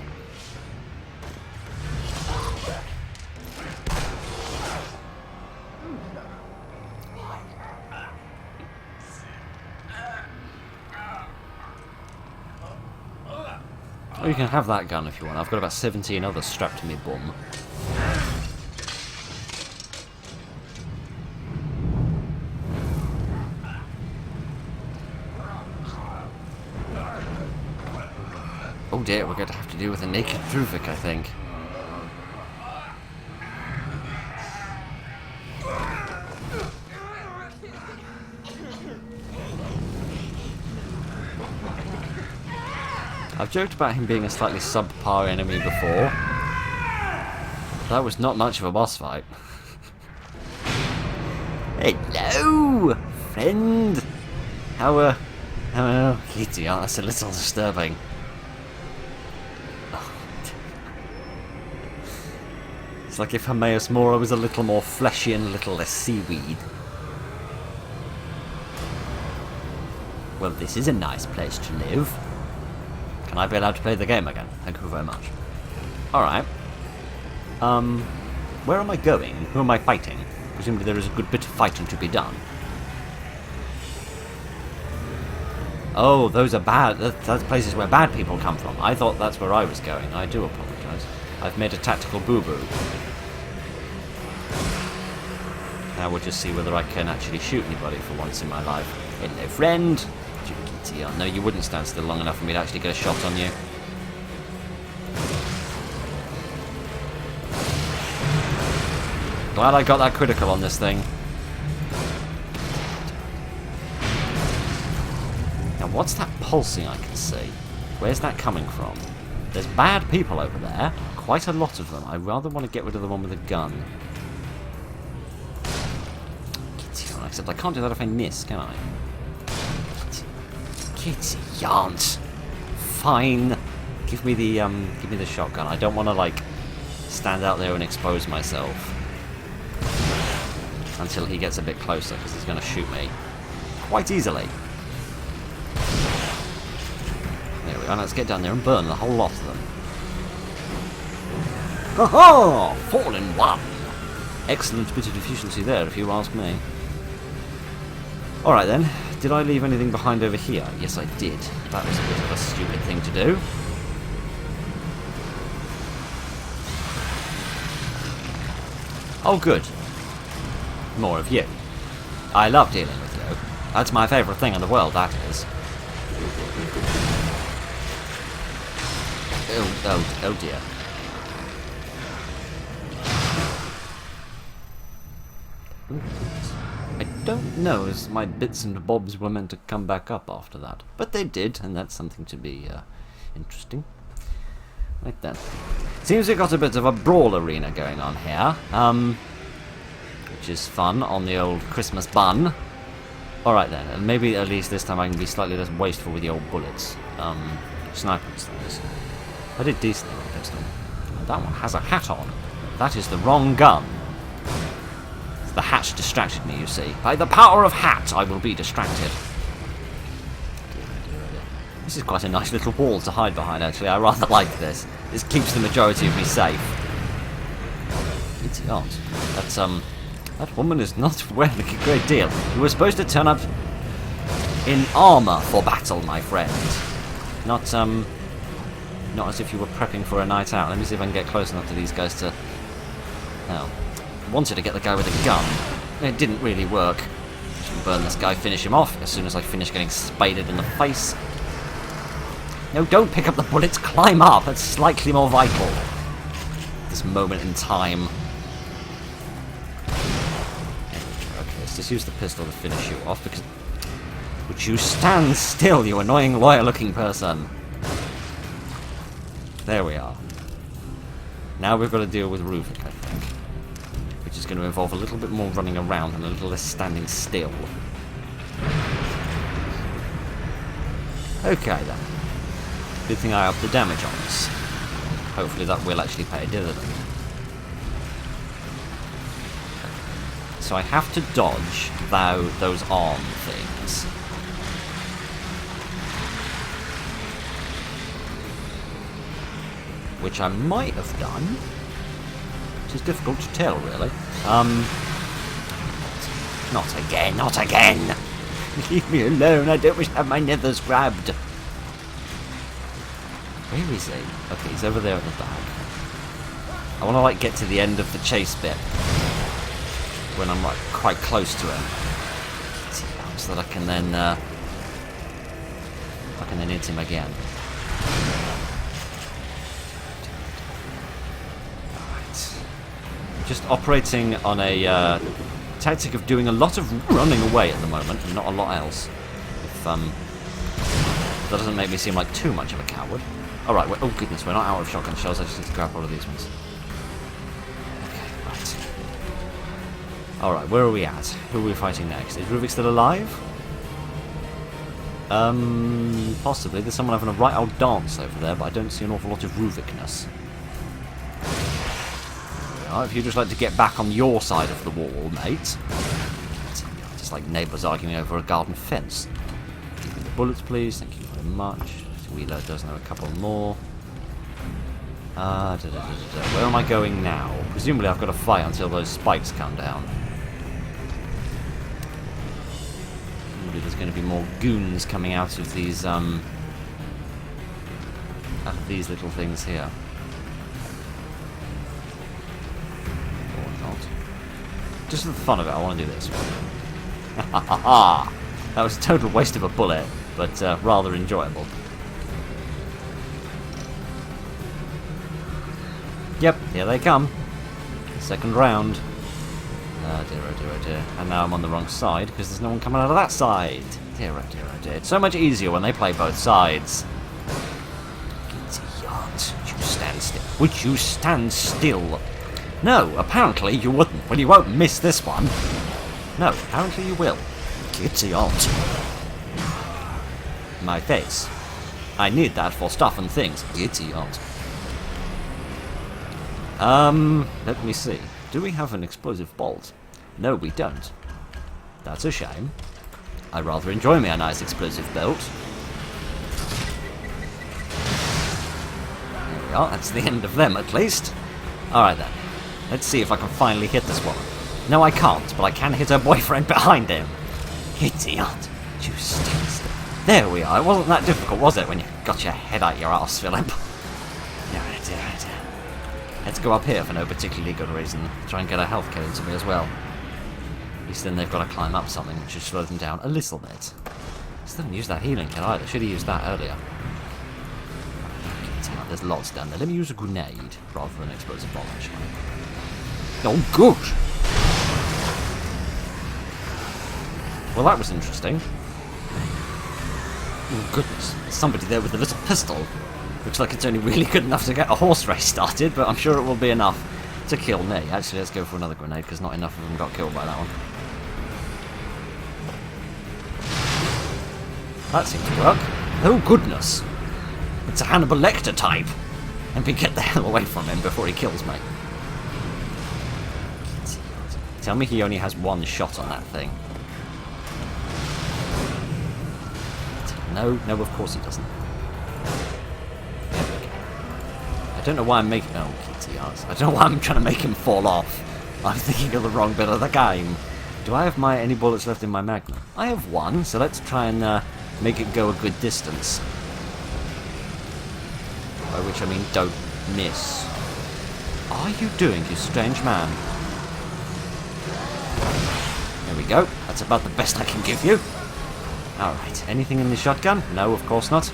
Oh, you can have that gun if you want. I've got about 17 others strapped to me bum. Oh dear, we're going to have to deal with a naked Ruvik, I think. I've joked about him being a slightly subpar enemy before. That was not much of a boss fight. Hello, friend. How Kitty, oh, that's a little disturbing. It's like if Hermaeus Mora was a little more fleshy and a little less seaweed. Well, this is a nice place to live. Can I be allowed to play the game again? Thank you very much. Alright. Where am I going? Who am I fighting? Presumably there is a good bit of fighting to be done. Oh, those are bad. That's places where bad people come from. I thought that's where I was going. I do apologise. I've made a tactical boo-boo. Now we'll just see whether I can actually shoot anybody for once in my life. Hello, friend. No, you wouldn't stand still long enough for me to actually get a shot on you. Glad I got that critical on this thing. Now, what's that pulsing I can see? Where's that coming from? There's bad people over there. Quite a lot of them. I rather want to get rid of the one with a gun. Except I can't do that if I miss, can I? Kitty yarns. Fine. Give me the shotgun. I don't want to like stand out there and expose myself until he gets a bit closer, because he's going to shoot me quite easily. There we go. Let's get down there and burn the whole lot of them. Ha ha! 4 in 1. Excellent bit of efficiency there, if you ask me. Alright then, did I leave anything behind over here? Yes, I did. That was a bit of a stupid thing to do. Oh, good. More of you. I love dealing with you. That's my favourite thing in the world, that is. Oh dear. I don't know as my bits and bobs were meant to come back up after that. But they did, and that's something to be interesting. Right then. Seems we've got a bit of a brawl arena going on here. Which is fun on the old Christmas bun. Alright then, and maybe at least this time I can be slightly less wasteful with the old bullets. Snipers, that is. I did decently with this one. That one has a hat on. That is the wrong gun. The hat distracted me, you see. By the power of hat, I will be distracted. This is quite a nice little wall to hide behind, actually. I rather like this. This keeps the majority of me safe. It's not. That woman is not wearing a great deal. You were supposed to turn up in armour for battle, my friend. Not as if you were prepping for a night out. Let me see if I can get close enough to these guys to... Oh. Wanted to get the guy with a gun. It didn't really work. Should burn this guy, finish him off as soon as I finish getting spaded in the face. No, don't pick up the bullets, climb up. That's slightly more vital. This moment in time. Okay, let's just use the pistol to finish you off, because... Would you stand still, you annoying lawyer-looking person? There we are. Now we've got to deal with Ruvik, I think. Which is going to involve a little bit more running around and a little less standing still. Okay then. Good thing I upped the damage on this. Hopefully that will actually pay a dividend. So I have to dodge those arm things. which I might have done, which is difficult to tell, really. Not again, not again! Leave me alone, I don't wish to have my nethers grabbed. Where is he? Okay, he's over there at the back. I want to, like, get to the end of the chase bit when I'm, like, quite close to him, so that I can then hit him again. Alright. I'm just operating on a tactic of doing a lot of running away at the moment, and not a lot else. If that doesn't make me seem like too much of a coward. Alright, oh goodness, we're not out of shotgun shells, I just need to grab all of these ones. Okay, right. Alright, where are we at? Who are we fighting next? Is Ruvik still alive? Possibly. There's someone having a right old dance over there, but I don't see an awful lot of Ruvikness. If you'd just like to get back on your side of the wall, mate. Just like neighbours arguing over a garden fence. Give me the bullets, please. Thank you very much. Wheeler does know a couple more. Where am I going now? Presumably I've got to fight until those spikes come down. Presumably there's going to be more goons coming out of these little things here. Just for the fun of it, I want to do this. That was a total waste of a bullet, but rather enjoyable. Yep, here they come. Second round. Oh dear, oh dear, oh dear. And now I'm on the wrong side, because there's no one coming out of that side. Dear, oh dear, oh dear. It's so much easier when they play both sides. Idiot. Would you stand still? Would you stand still? No, apparently you wouldn't. Well, you won't miss this one. No, apparently you will. Idiot. My face. I need that for stuff and things. Idiot. Let me see. Do we have an explosive bolt? No, we don't. That's a shame. I rather enjoy me a nice explosive bolt. There we are. That's the end of them, at least. Alright then. Let's see if I can finally hit this woman. No, I can't, but I can hit her boyfriend behind him. Idiot. You stand still. There we are. It wasn't that difficult, was it, when you got your head out your arse, Philip? Let's go up here for no particularly good reason. Try and get a health kit into me as well. At least then they've got to climb up something, which should slow them down a little bit. Still didn't use that healing kit either. Should have used that earlier. There's lots down there. Let me use a grenade rather than an explosive bomb, actually. Oh, good! Well, that was interesting. Oh, goodness. There's somebody there with a little pistol. Looks like it's only really good enough to get a horse race started, but I'm sure it will be enough to kill me. Actually, let's go for another grenade, because not enough of them got killed by that one. That seems to work. Oh, goodness! It's a Hannibal Lecter type! Let me get the hell away from him before he kills me. Tell me he only has one shot on that thing. No, of course he doesn't. There we go. I don't know why I'm making... Oh, kitty ass. I don't know why I'm trying to make him fall off. I'm thinking of the wrong bit of the game. Do I have any bullets left in my magnum? I have one, so let's try and make it go a good distance. By which I mean don't miss. What are you doing, you strange man? There we go. That's about the best I can give you. Alright, anything in the shotgun? No, of course not.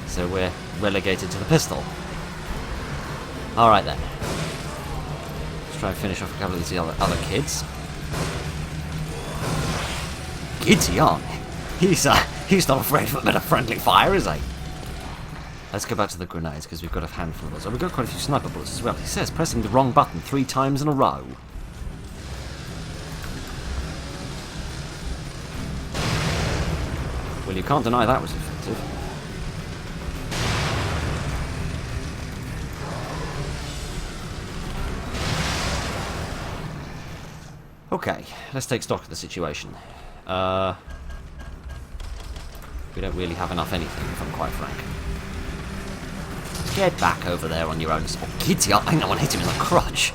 So we're relegated to the pistol. Alright then. Let's try and finish off a couple of these other kids. Giddy on. He's not afraid of a bit of friendly fire, is he? Let's go back to the grenades, because we've got a handful of those. Oh, we've got quite a few sniper bullets as well. He says pressing the wrong button 3 times in a row. Well, you can't deny that was effective. Okay, let's take stock of the situation. We don't really have enough anything, if I'm quite frank. Get back over there on your own. Oh, Kitty, I think that one hit him in the crotch.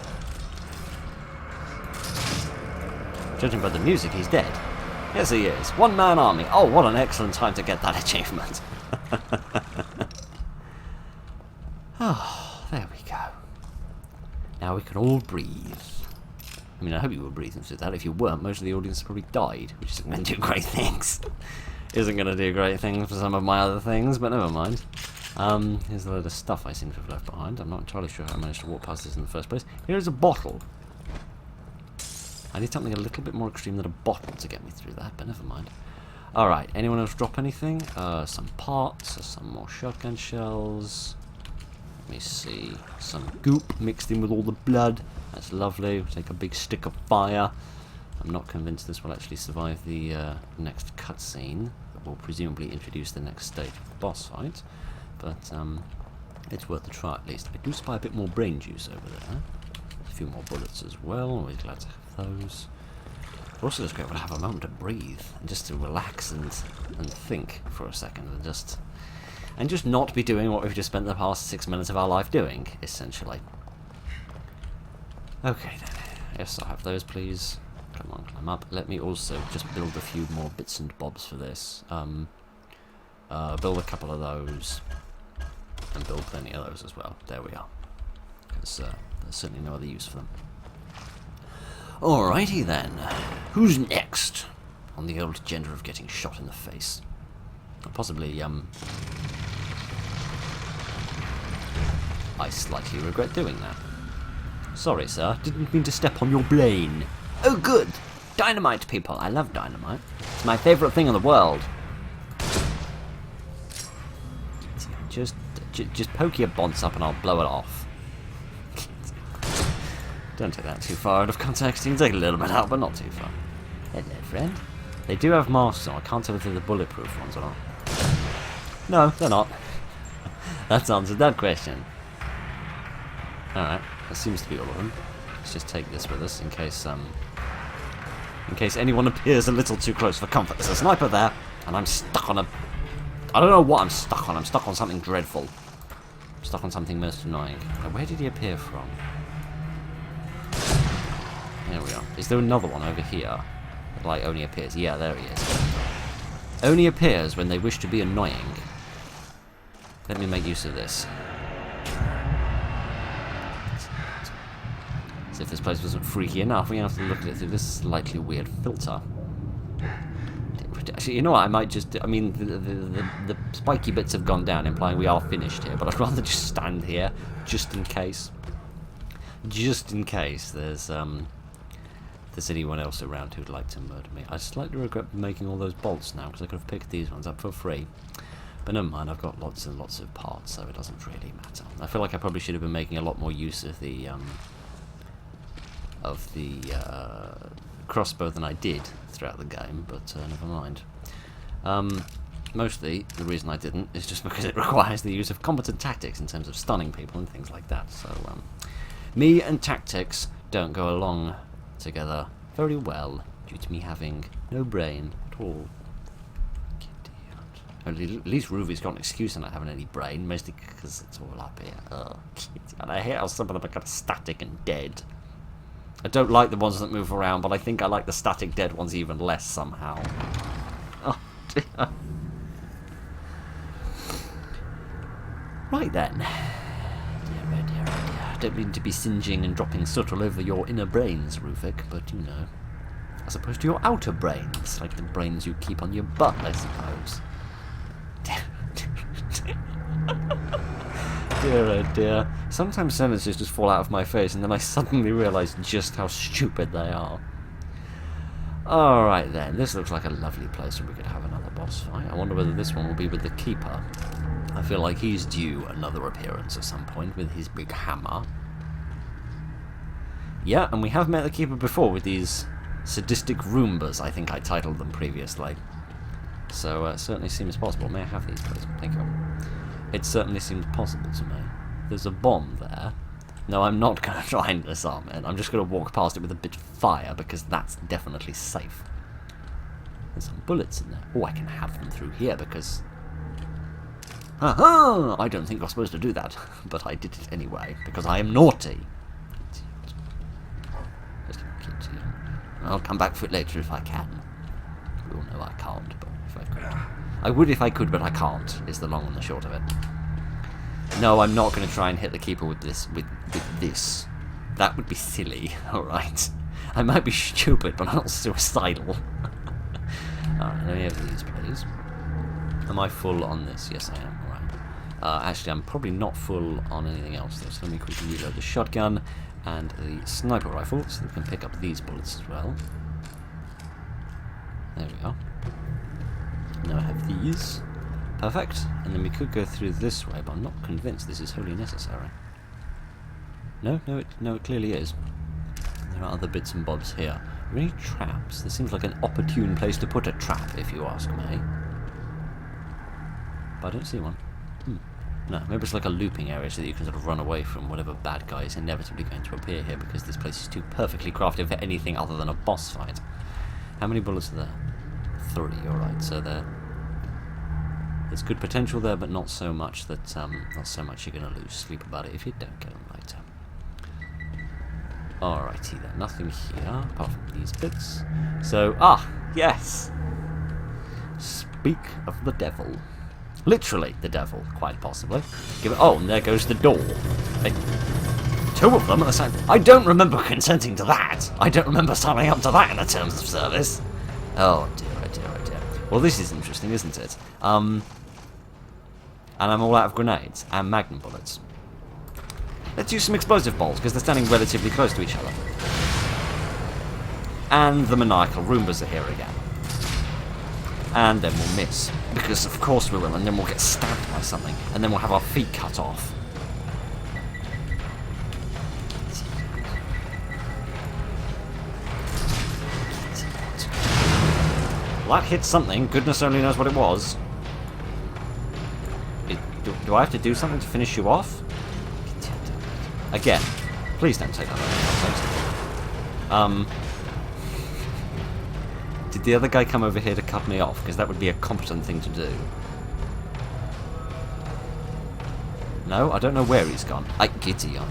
Judging by the music, he's dead. Yes, he is. One-man army. Oh, what an excellent time to get that achievement. Oh, there we go. Now we can all breathe. I mean, I hope you were breathing through that. If you weren't, most of the audience probably died, which isn't going to do great things. Isn't going to do great things for some of my other things, but never mind. Here's a load of stuff I seem to have left behind. I'm not entirely sure how I managed to walk past this in the first place. Here's a bottle. I need something a little bit more extreme than a bottle to get me through that, but never mind. Alright, anyone else drop anything? Some parts, some more shotgun shells. Let me see. Some goop mixed in with all the blood. That's lovely. We'll take a big stick of fire. I'm not convinced this will actually survive the next cutscene that will presumably introduce the next stage of the boss fight. But it's worth a try at least. I do spy a bit more brain juice over there. A few more bullets as well. Always glad to have those. Also just great to have a moment to breathe and just to relax and think for a second and just not be doing what we've just spent the past 6 minutes of our life doing, essentially. Okay then. Yes, I'll have those, please. Come on, climb up. Let me also just build a few more bits and bobs for this. Build a couple of those. And build plenty of those as well. There we are. Because there's certainly no other use for them. Alrighty then. Who's next on the old agenda of getting shot in the face? Possibly, I slightly regret doing that. Sorry, sir. Didn't mean to step on your brain. Oh, good. Dynamite, people. I love dynamite. It's my favourite thing in the world. Just poke your bonce up and I'll blow it off. Don't take that too far out of context. You can take a little bit out, but not too far. Hello, friend. They do have masks on. I can't tell if they're the bulletproof ones or not. No, they're not. That's answered that question. Alright, that seems to be all of them. Let's just take this with us in case anyone appears a little too close for comfort. There's a sniper there, and I'm stuck on a... I don't know what I'm stuck on. I'm stuck on something dreadful. I'm stuck on something most annoying. Now, where did he appear from? There we are. Is there another one over here that, like, only appears? Yeah, there he is. Only appears when they wish to be annoying. Let me make use of this. As if this place wasn't freaky enough, we have to look at it through this slightly weird filter. Actually, you know what? I might just... I mean, the spiky bits have gone down, implying we are finished here, but I'd rather just stand here, just in case. Just in case there's anyone else around who'd like to murder me. I slightly regret making all those bolts now, because I could have picked these ones up for free. But never mind, I've got lots and lots of parts, so it doesn't really matter. I feel like I probably should have been making a lot more use of the crossbow than I did throughout the game, but never mind. Mostly, the reason I didn't is just because it requires the use of competent tactics in terms of stunning people and things like that. So, me and tactics don't go along together very well due to me having no brain at all. At least Ruvy's got an excuse for not having any brain, mostly because it's all up here. Oh, and I hate how some of them are kind of static and dead. I don't like the ones that move around, but I think I like the static dead ones even less somehow. Oh dear. Right then. Dear, oh dear, oh dear. I don't mean to be singeing and dropping soot all over your inner brains, Ruvik, but you know. As opposed to your outer brains, like the brains you keep on your butt, I suppose. Dear oh dear. Sometimes sentences just fall out of my face and then I suddenly realise just how stupid they are. Alright then, this looks like a lovely place where we could have another boss fight. I wonder whether this one will be with the Keeper. I feel like he's due another appearance at some point with his big hammer. Yeah, and we have met the Keeper before with these sadistic Roombas, I think I titled them previously. So it certainly seems possible. May I have these, please? Thank you. It certainly seems possible to me. There's a bomb there. No, I'm not going to try and disarm it. I'm just going to walk past it with a bit of fire, because that's definitely safe. There's some bullets in there. Oh, I can have them through here, because... Haha! I don't think you're supposed to do that, but I did it anyway, because I am naughty. I'll come back for it later if I can. Oh no, I can't, but if I could. I would if I could, but I can't, is the long and the short of it. No, I'm not going to try and hit the keeper with this. With this. That would be silly, alright? I might be stupid, but not suicidal. Alright, let me have these, please. Am I full on this? Yes, I am. Alright. Actually, I'm probably not full on anything else, though. So let me quickly reload the shotgun and the sniper rifle, so we can pick up these bullets as well. There we go. Now I have these. Perfect. And then we could go through this way, but I'm not convinced this is wholly necessary. No, it clearly is. There are other bits and bobs here. Are there any traps? This seems like an opportune place to put a trap, if you ask me. But I don't see one. No, maybe it's like a looping area so that you can sort of run away from whatever bad guy is inevitably going to appear here, because this place is too perfectly crafted for anything other than a boss fight. How many bullets are there? 3, alright, so there's good potential there, but not so much that you're going to lose sleep about it if you don't get them later. Alrighty then, nothing here, apart from these bits. So, yes! Speak of the devil. Literally the devil, quite possibly. And there goes the door. 2 of them at the same. I don't remember consenting to that. I don't remember signing up to that in the terms of service. Oh dear, oh dear, oh dear. Well, this is interesting, isn't it? And I'm all out of grenades and magnum bullets. Let's use some explosive balls, because they're standing relatively close to each other. And the maniacal Roombas are here again. And then we'll miss, because of course we will, and then we'll get stabbed by something, and then we'll have our feet cut off. Well, that hit something, goodness only knows what it was. Do I have to do something to finish you off? Again, please don't take that out of context. Did the other guy come over here to cut me off? Because that would be a competent thing to do. No, I don't know where he's gone. Giddy on.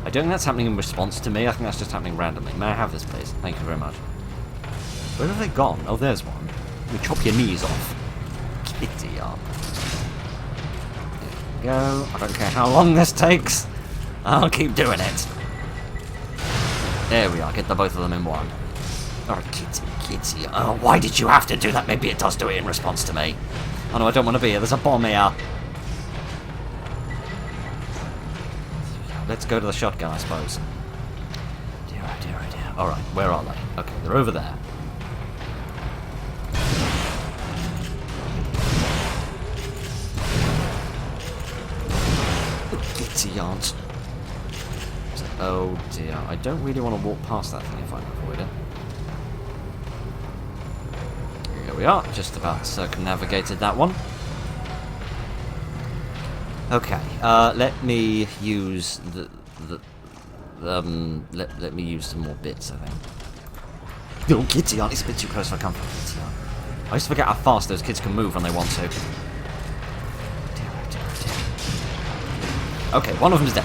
I don't think that's happening in response to me. I think that's just happening randomly. May I have this, please? Thank you very much. Where have they gone? Oh, there's one. Let me chop your knees off. Giddy on. There we go. I don't care how long this takes. I'll keep doing it. There we are. Get the both of them in one. Oh, kitty. Oh, why did you have to do that? Maybe it does do it in response to me. Oh no, I don't want to be here. There's a bomb here. Let's go to the shotgun, I suppose. Dear, oh dear, oh dear. Alright, where are they? Okay, they're over there. Kitty aunt. Oh dear, I don't really want to walk past that thing if I can avoid it. Here we are, just about circumnavigated that one. Okay, let me use let me use some more bits, I think. Oh, Kitty aunt, it's a bit too close for comfort, Kitty aunt. I used to forget how fast those kids can move when they want to. Okay, one of them's dead.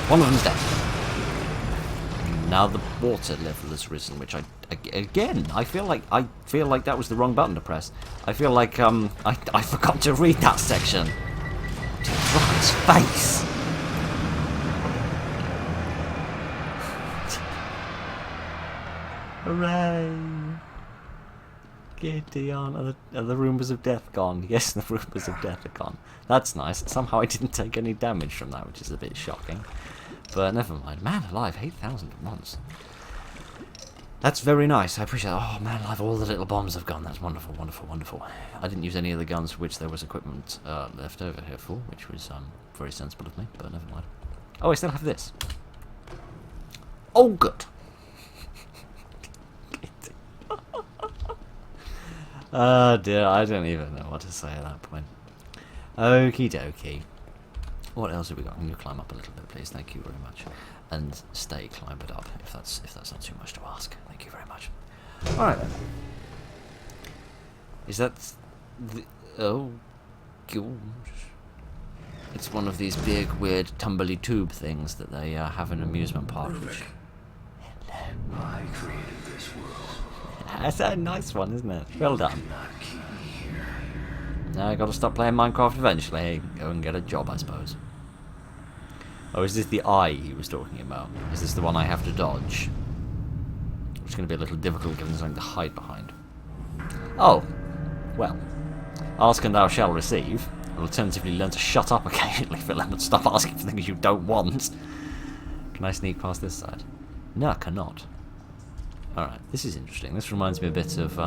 Now the water level has risen, which again, I feel like that was the wrong button to press. I feel like I forgot to read that section. Dude, look at his face. Hooray! Giddy on. Are the Roombas of death gone? Yes, the Roombas of death are gone. That's nice. Somehow I didn't take any damage from that, which is a bit shocking. But never mind. Man alive, 8,000 at once. That's very nice. I appreciate it. Oh, man alive, all the little bombs have gone. That's wonderful, wonderful, wonderful. I didn't use any of the guns for which there was equipment left over here for, which was very sensible of me, but never mind. Oh, I still have this. Oh, good. Oh dear, I don't even know what to say at that point. Okie dokie. What else have we got? Can you climb up a little bit, please? Thank you very much. And stay climbered up, if that's not too much to ask. Thank you very much. Alright then. Is that the... Oh, gosh. It's one of these big, weird, tumbly tube things that they have in amusement parks. Ruvik. I created this world. That's a nice one, isn't it? Well done. Not keep me here. Now I gotta stop playing Minecraft eventually. Go and get a job, I suppose. Oh, is this the eye he was talking about? Is this the one I have to dodge? It's gonna be a little difficult given something to hide behind. Oh, well. Ask and thou shalt receive. Alternatively, learn to shut up occasionally, Philip, and stop asking for things you don't want. Can I sneak past this side? No, I cannot. Alright, this is interesting. This reminds me a bit of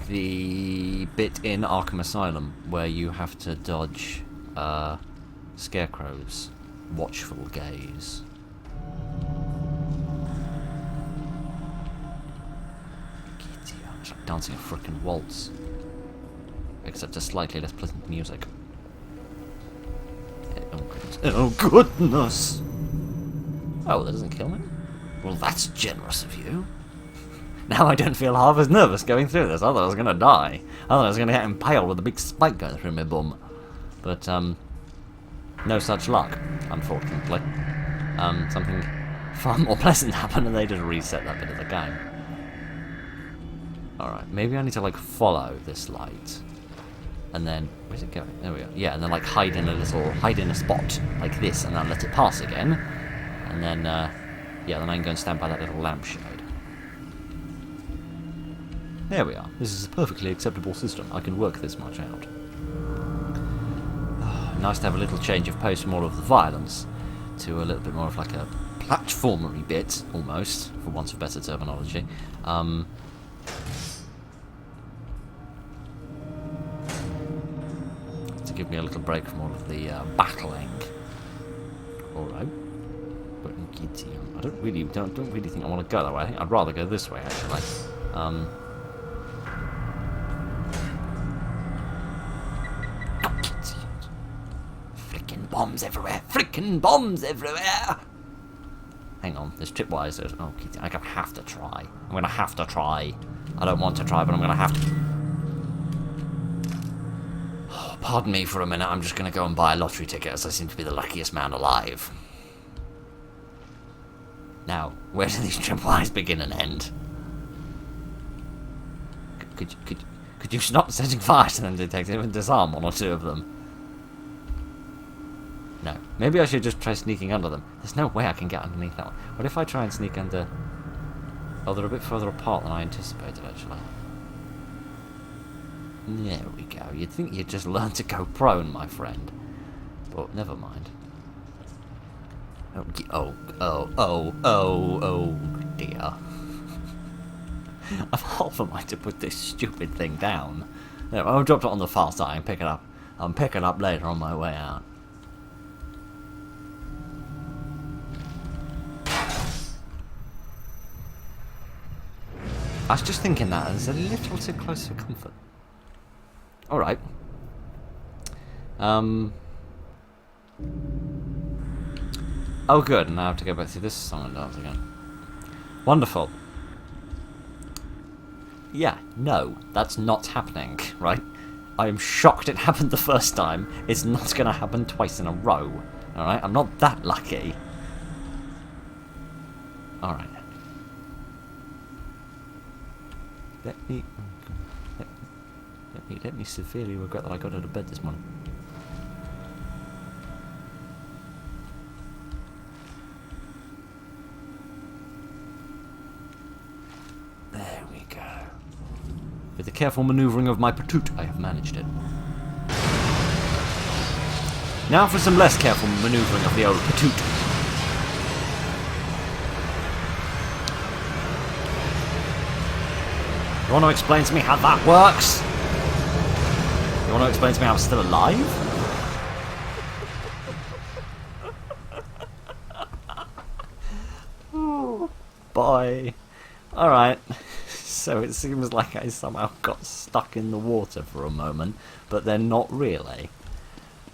the bit in Arkham Asylum where you have to dodge Scarecrow's watchful gaze. It's like dancing a frickin' waltz. Except a slightly less pleasant music. Oh goodness! Oh, that doesn't kill me? Well, that's generous of you. Now I don't feel half as nervous going through this. I thought I was going to die. I thought I was going to get impaled with a big spike going through my bum. But, no such luck, unfortunately. Something far more pleasant happened and they just reset that bit of the game. Alright, maybe I need to, like, follow this light. And then, where's it going? There we go. Yeah, and then, like, hide in a spot, like this, and then let it pass again. And then, yeah, then I can go and stand by that little lampshade. There we are. This is a perfectly acceptable system. I can work this much out. Oh, nice to have a little change of pace from all of the violence to a little bit more of like a platformery bit, almost, for want of better terminology. To give me a little break from all of the battling. Alright. But I don't really think I want to go that way. I think I'd rather go this way actually. Flicking bombs everywhere! Flicking bombs everywhere! Hang on, there's tripwires. Oh, I'm gonna have to try. I'm gonna have to try. I don't want to try, but I'm gonna have to. Oh, pardon me for a minute. I'm just gonna go and buy a lottery ticket, as I seem to be the luckiest man alive. Now, where do these tripwires begin and end? Could you stop setting fire to them, detective, and disarm one or two of them? No. Maybe I should just try sneaking under them. There's no way I can get underneath that one. What if I try and sneak under... Oh, they're a bit further apart than I anticipated, actually. There we go. You'd think you'd just learn to go prone, my friend. But never mind. Oh dear. I've half a mind to put this stupid thing down. There, I'll drop it on the far side and pick it up. I'll pick it up later on my way out. I was just thinking that it's a little too close for comfort. Alright. Oh good, now I have to go back through this song and dance again. Wonderful. Yeah, no, that's not happening, right? I am shocked it happened the first time. It's not going to happen twice in a row. Alright, I'm not that lucky. Alright. Let me severely regret that I got out of bed this morning. There we go. With the careful manoeuvring of my patoot, I have managed it. Now for some less careful manoeuvring of the old patoot. You want to explain to me how that works? You want to explain to me how I'm still alive? Bye. Alright. So it seems like I somehow got stuck in the water for a moment, but then not really.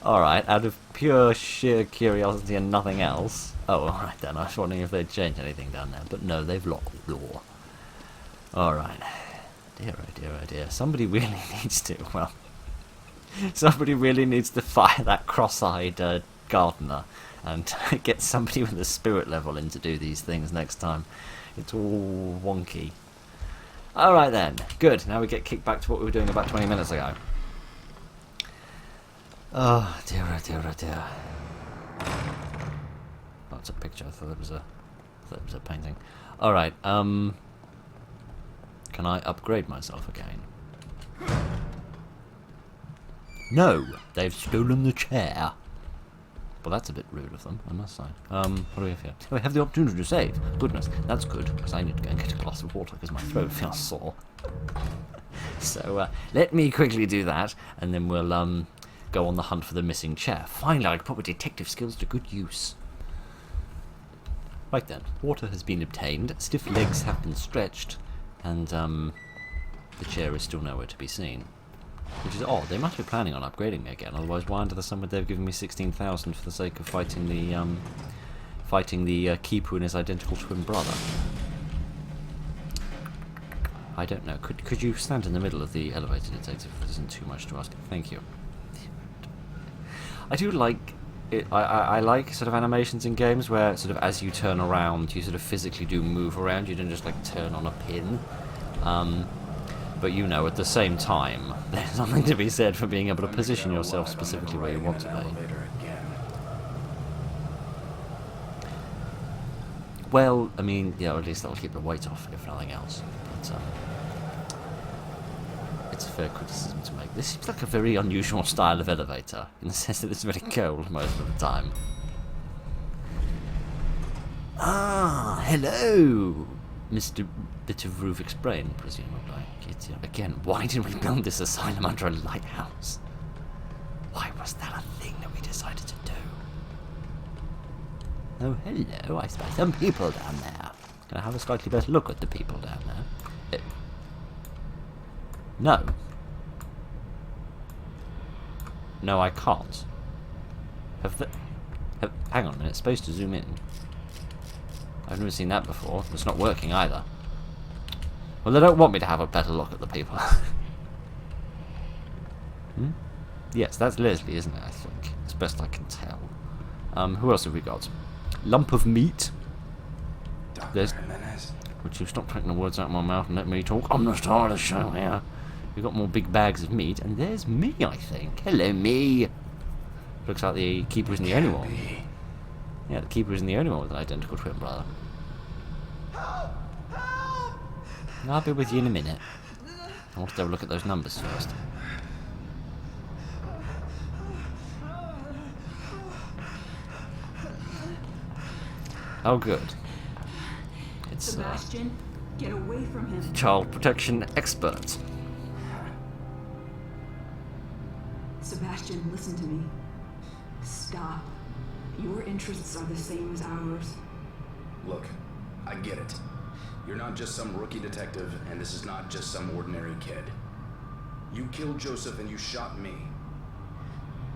Alright, out of pure sheer curiosity and nothing else. Oh, alright then, I was wondering if they'd changed anything down there, but no, they've locked the door. Alright. Dear, oh dear, oh dear. Somebody really needs to, well, Somebody really needs to fire that cross-eyed gardener and get somebody with a spirit level in to do these things next time. It's all wonky. Alright then, good. Now we get kicked back to what we were doing about 20 minutes ago. Oh dear, oh dear, oh dear. Oh, it's a picture. I thought it was a painting. Alright, can I upgrade myself again? No! They've stolen the chair! Well, that's a bit rude of them, I must say. What do we have here? Oh, we have the opportunity to save. Goodness, that's good, because I need to go and get a glass of water, because my throat feels sore. So, let me quickly do that, and then we'll, go on the hunt for the missing chair. Finally, I can put my detective skills to good use. Right then, water has been obtained, stiff legs have been stretched, and, the chair is still nowhere to be seen. Which is odd. They must be planning on upgrading me again. Otherwise, why under the sun would they have given me 16,000 for the sake of fighting the keeper and his identical twin brother? I don't know. Could you stand in the middle of the elevator, detective? If there isn't too much to ask. Thank you. I do like it. I like sort of animations in games where sort of as you turn around, you sort of physically do move around. You don't just like turn on a pin. But you know, at the same time, there's something to be said for being able to position yourself specifically where you want to be. Well, I mean, yeah, at least that'll keep the weight off, if nothing else. But, it's a fair criticism to make. This seems like a very unusual style of elevator, in the sense that it's very cold most of the time. Ah, hello, Mr. Bit of Ruvik's brain, presumably. Again, why did we build this asylum under a lighthouse? Why was that a thing that we decided to do? Oh, hello, I spy some people down there. Can I have a slightly better look at the people down there? No. No, I can't. Hang on a minute, it's supposed to zoom in. I've never seen that before. It's not working either. Well, they don't want me to have a better look at the people. Hmm? Yes, that's Leslie, isn't it, I think? As best I can tell. Who else have we got? Lump of meat. There's... Would you stop taking the words out of my mouth and let me talk? I'm the star of the show here. We've got more big bags of meat, and there's me, I think. Hello, me. Looks like the keeper isn't the only one. Yeah, the keeper isn't the only one with an identical twin brother. I'll be with you in a minute. I want to have a look at those numbers first. Oh, good. It's Sebastian, get away from him. Child protection expert. Sebastian, listen to me. Stop. Your interests are the same as ours. Look, I get it. You're not just some rookie detective, and this is not just some ordinary kid. You killed Joseph and you shot me.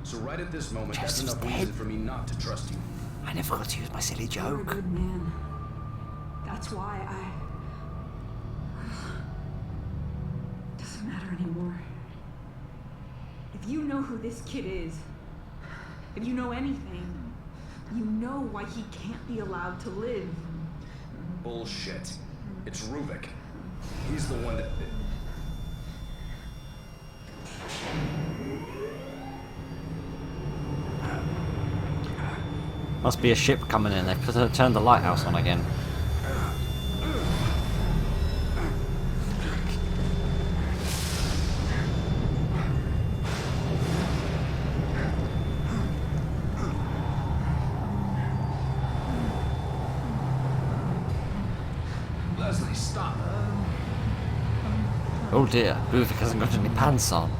So right at this moment, that's enough reason for me not to trust you. I never got to use my silly You're a joke. good man. That's why doesn't matter anymore. If you know who this kid is, if you know anything, you know why he can't be allowed to live. Bullshit. It's Ruvik. He's the one that... Must be a ship coming in. They've turned the lighthouse on again. Leslie, stop. Oh dear, Ruvik hasn't got any pants on.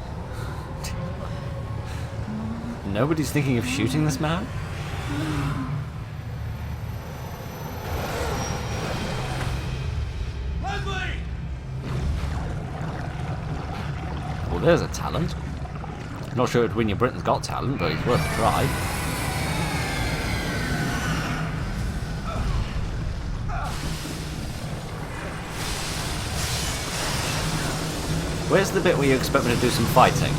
Nobody's thinking of shooting this man? Leslie! Well, there's a talent. Not sure it'd win you Britain's Got Talent, but it's worth a try. Where's the bit where you expect me to do some fighting?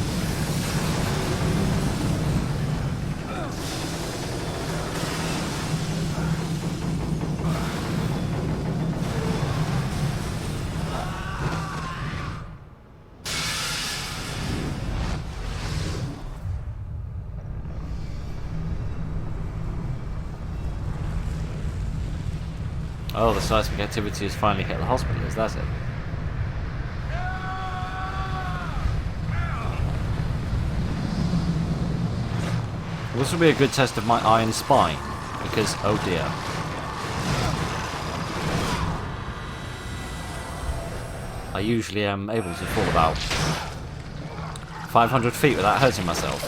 Oh, the seismic activity has finally hit the hospital, is that it? This will be a good test of my iron spine, because, oh dear. I usually am able to fall about 500 feet without hurting myself.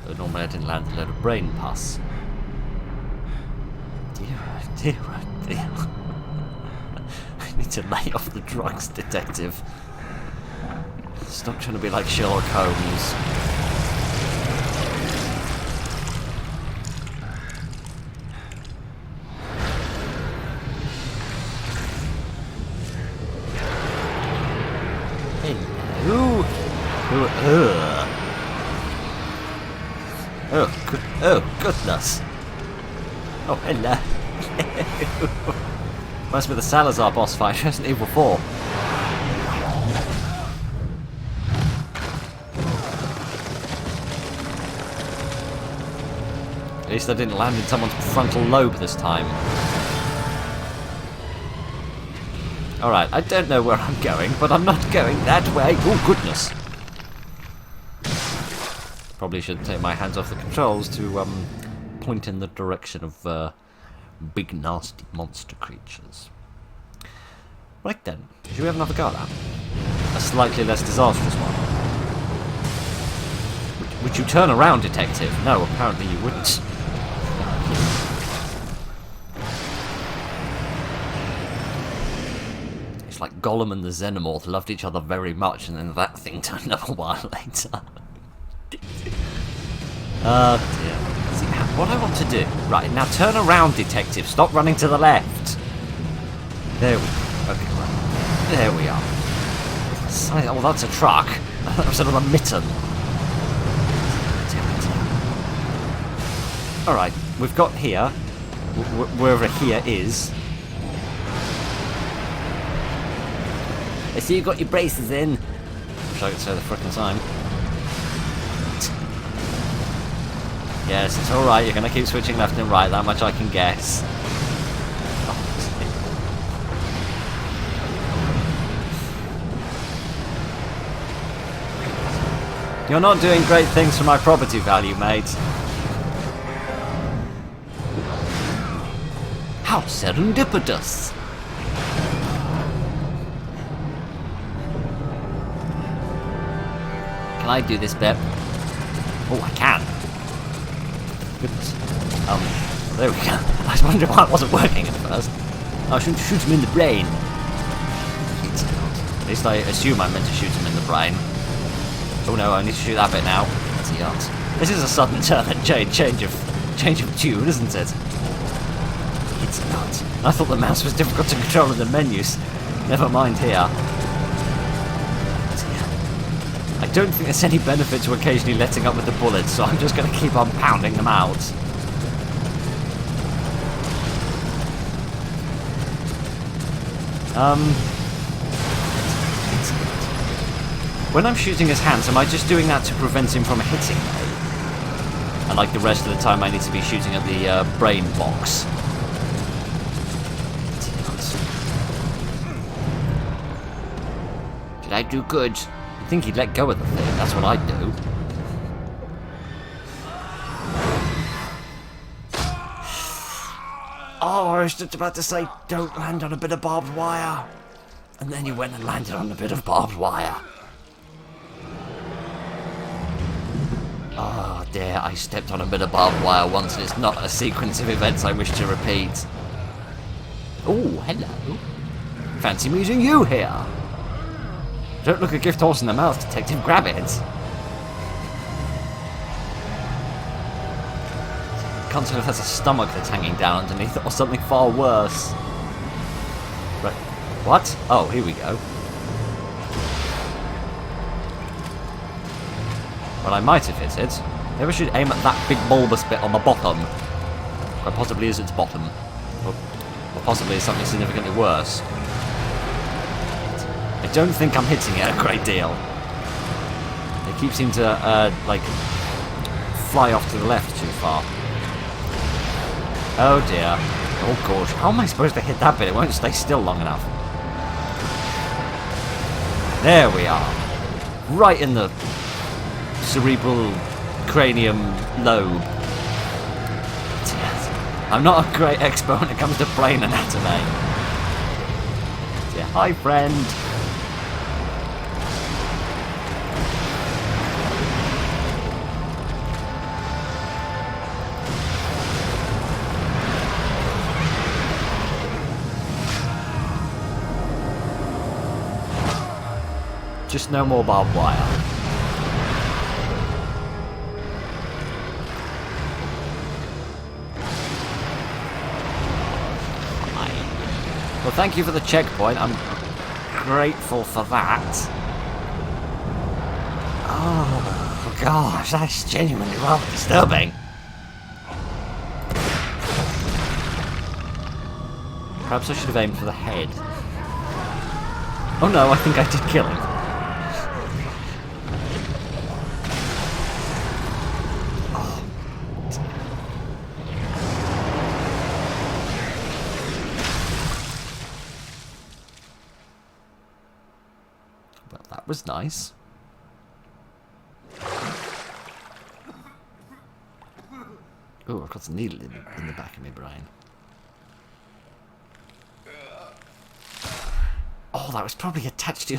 Though normally I didn't land a load of brain pus. Dear, oh dear, oh dear. I need to lay off the drugs, detective. Stop trying to be like Sherlock Holmes. Oh, goodness. Oh, hello. Must be the Salazar boss fight, Resident Evil 4. At least I didn't land in someone's frontal lobe this time. Alright, I don't know where I'm going, but I'm not going that way. Oh, goodness. Probably should take my hands off the controls to point in the direction of big nasty monster creatures. Right then, should we have another go at that? A slightly less disastrous one. Would you turn around, detective? No, apparently you wouldn't. It's like Gollum and the Xenomorph loved each other very much, and then that thing turned up a while later. Oh dear. See, what I want to do... Right, now turn around, detective. Stop running to the left. There we go. Okay, right. There we are. Oh, that's a truck. That was sort of a mitten. Alright, we've got here. Wherever here is. I see you got your braces in. Wish I could say the frickin' time. Yes, it's alright, you're going to keep switching left and right, that much I can guess. You're not doing great things for my property value, mate. How serendipitous! Can I do this bit? Oh, I can. Goodness. There we go. I was wondering why it wasn't working at first. I should shoot him in the brain. At least I assume I meant to shoot him in the brain. Oh no, I need to shoot that bit now. This is a sudden turn and change of tune, isn't it? It's not. I thought the mouse was difficult to control in the menus. Never mind here. I don't think there's any benefit to occasionally letting up with the bullets, so I'm just going to keep on pounding them out. When I'm shooting his hands, am I just doing that to prevent him from hitting me? And like the rest of the time I need to be shooting at the brain box. Did I do good? I think he'd let go of the thing, that's what I'd do. Oh, I was just about to say, don't land on a bit of barbed wire. And then you went and landed on a bit of barbed wire. Oh dear, I stepped on a bit of barbed wire once and it's not a sequence of events I wish to repeat. Oh, hello. Fancy meeting you here. Don't look a gift horse in the mouth, detective. Grab it. Can't tell if that's a stomach that's hanging down underneath or something far worse. Right. What? Oh, here we go. Well, I might have hit it. Maybe I should aim at that big bulbous bit on the bottom. Quite possibly is its bottom. Or possibly is something significantly worse. I don't think I'm hitting it a great deal. They keep seeming to, like, fly off to the left too far. Oh dear. Oh gosh, how am I supposed to hit that bit? It won't stay still long enough. There we are. Right in the cerebral cranium lobe. I'm not a great expert when it comes to brain anatomy. Yeah, hi friend. Just no more barbed wire. Well, thank you for the checkpoint. I'm grateful for that. Oh, gosh, that's genuinely rather disturbing. Perhaps I should have aimed for the head. Oh no, I think I did kill him. Was nice. Oh, I've got a needle in the back of my brain. Oh, that was probably attached to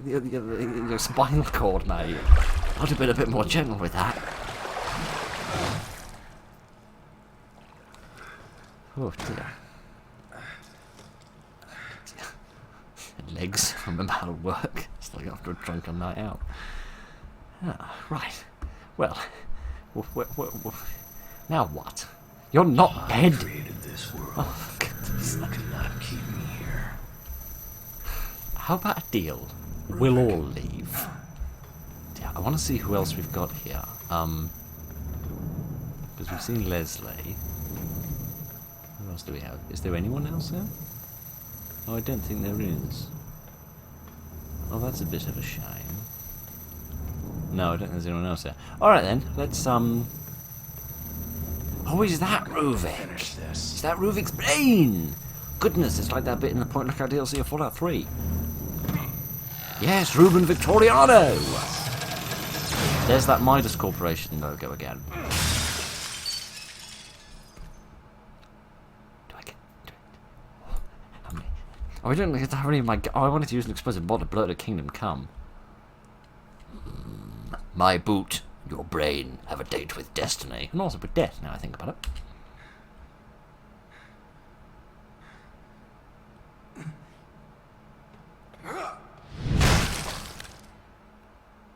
your spinal cord, mate. I would have been a bit more gentle with that. Oh dear. Legs, remember how to work. It's like after a drunken night out. Ah, right. Well, now what? You're not dead. I created this world. Oh, goodness. You cannot keep me here. How about a deal? We'll all leave. Yeah, I want to see who else we've got here. Because we've seen Leslie. Who else do we have? Is there anyone else there? Oh, I don't think there is. Oh, that's a bit of a shame. No, I don't think there's anyone else there. Alright then, let's, Oh, is that Ruvik? Finish this. Is that Ruvik's brain? Goodness, it's like that bit in the Point Lookout DLC of Fallout 3. Yes, Ruben Victoriano! There's that Midas Corporation logo again. Oh, I don't have any of my... Oh, I wanted to use an explosive mod to blow to Kingdom Come. My boot, your brain, have a date with destiny. And also with death, now I think about it.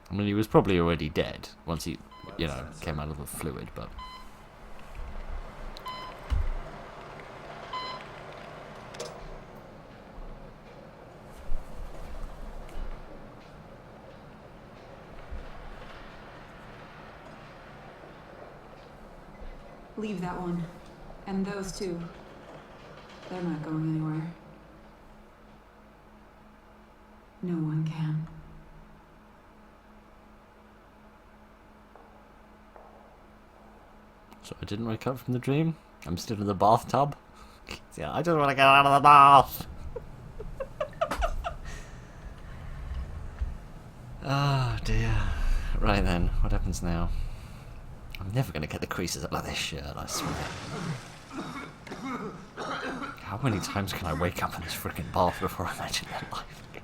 I mean, he was probably already dead once he, you know, came out of the fluid, but... Leave that one. And those two. They're not going anywhere. No one can. So I didn't wake up from the dream? I'm still in the bathtub? Yeah, I just want to get out of the bath! Oh dear. Right then, what happens now? I'm never going to get the creases up like this shirt, I swear. How many times can I wake up in this freaking bath before I imagine my life again?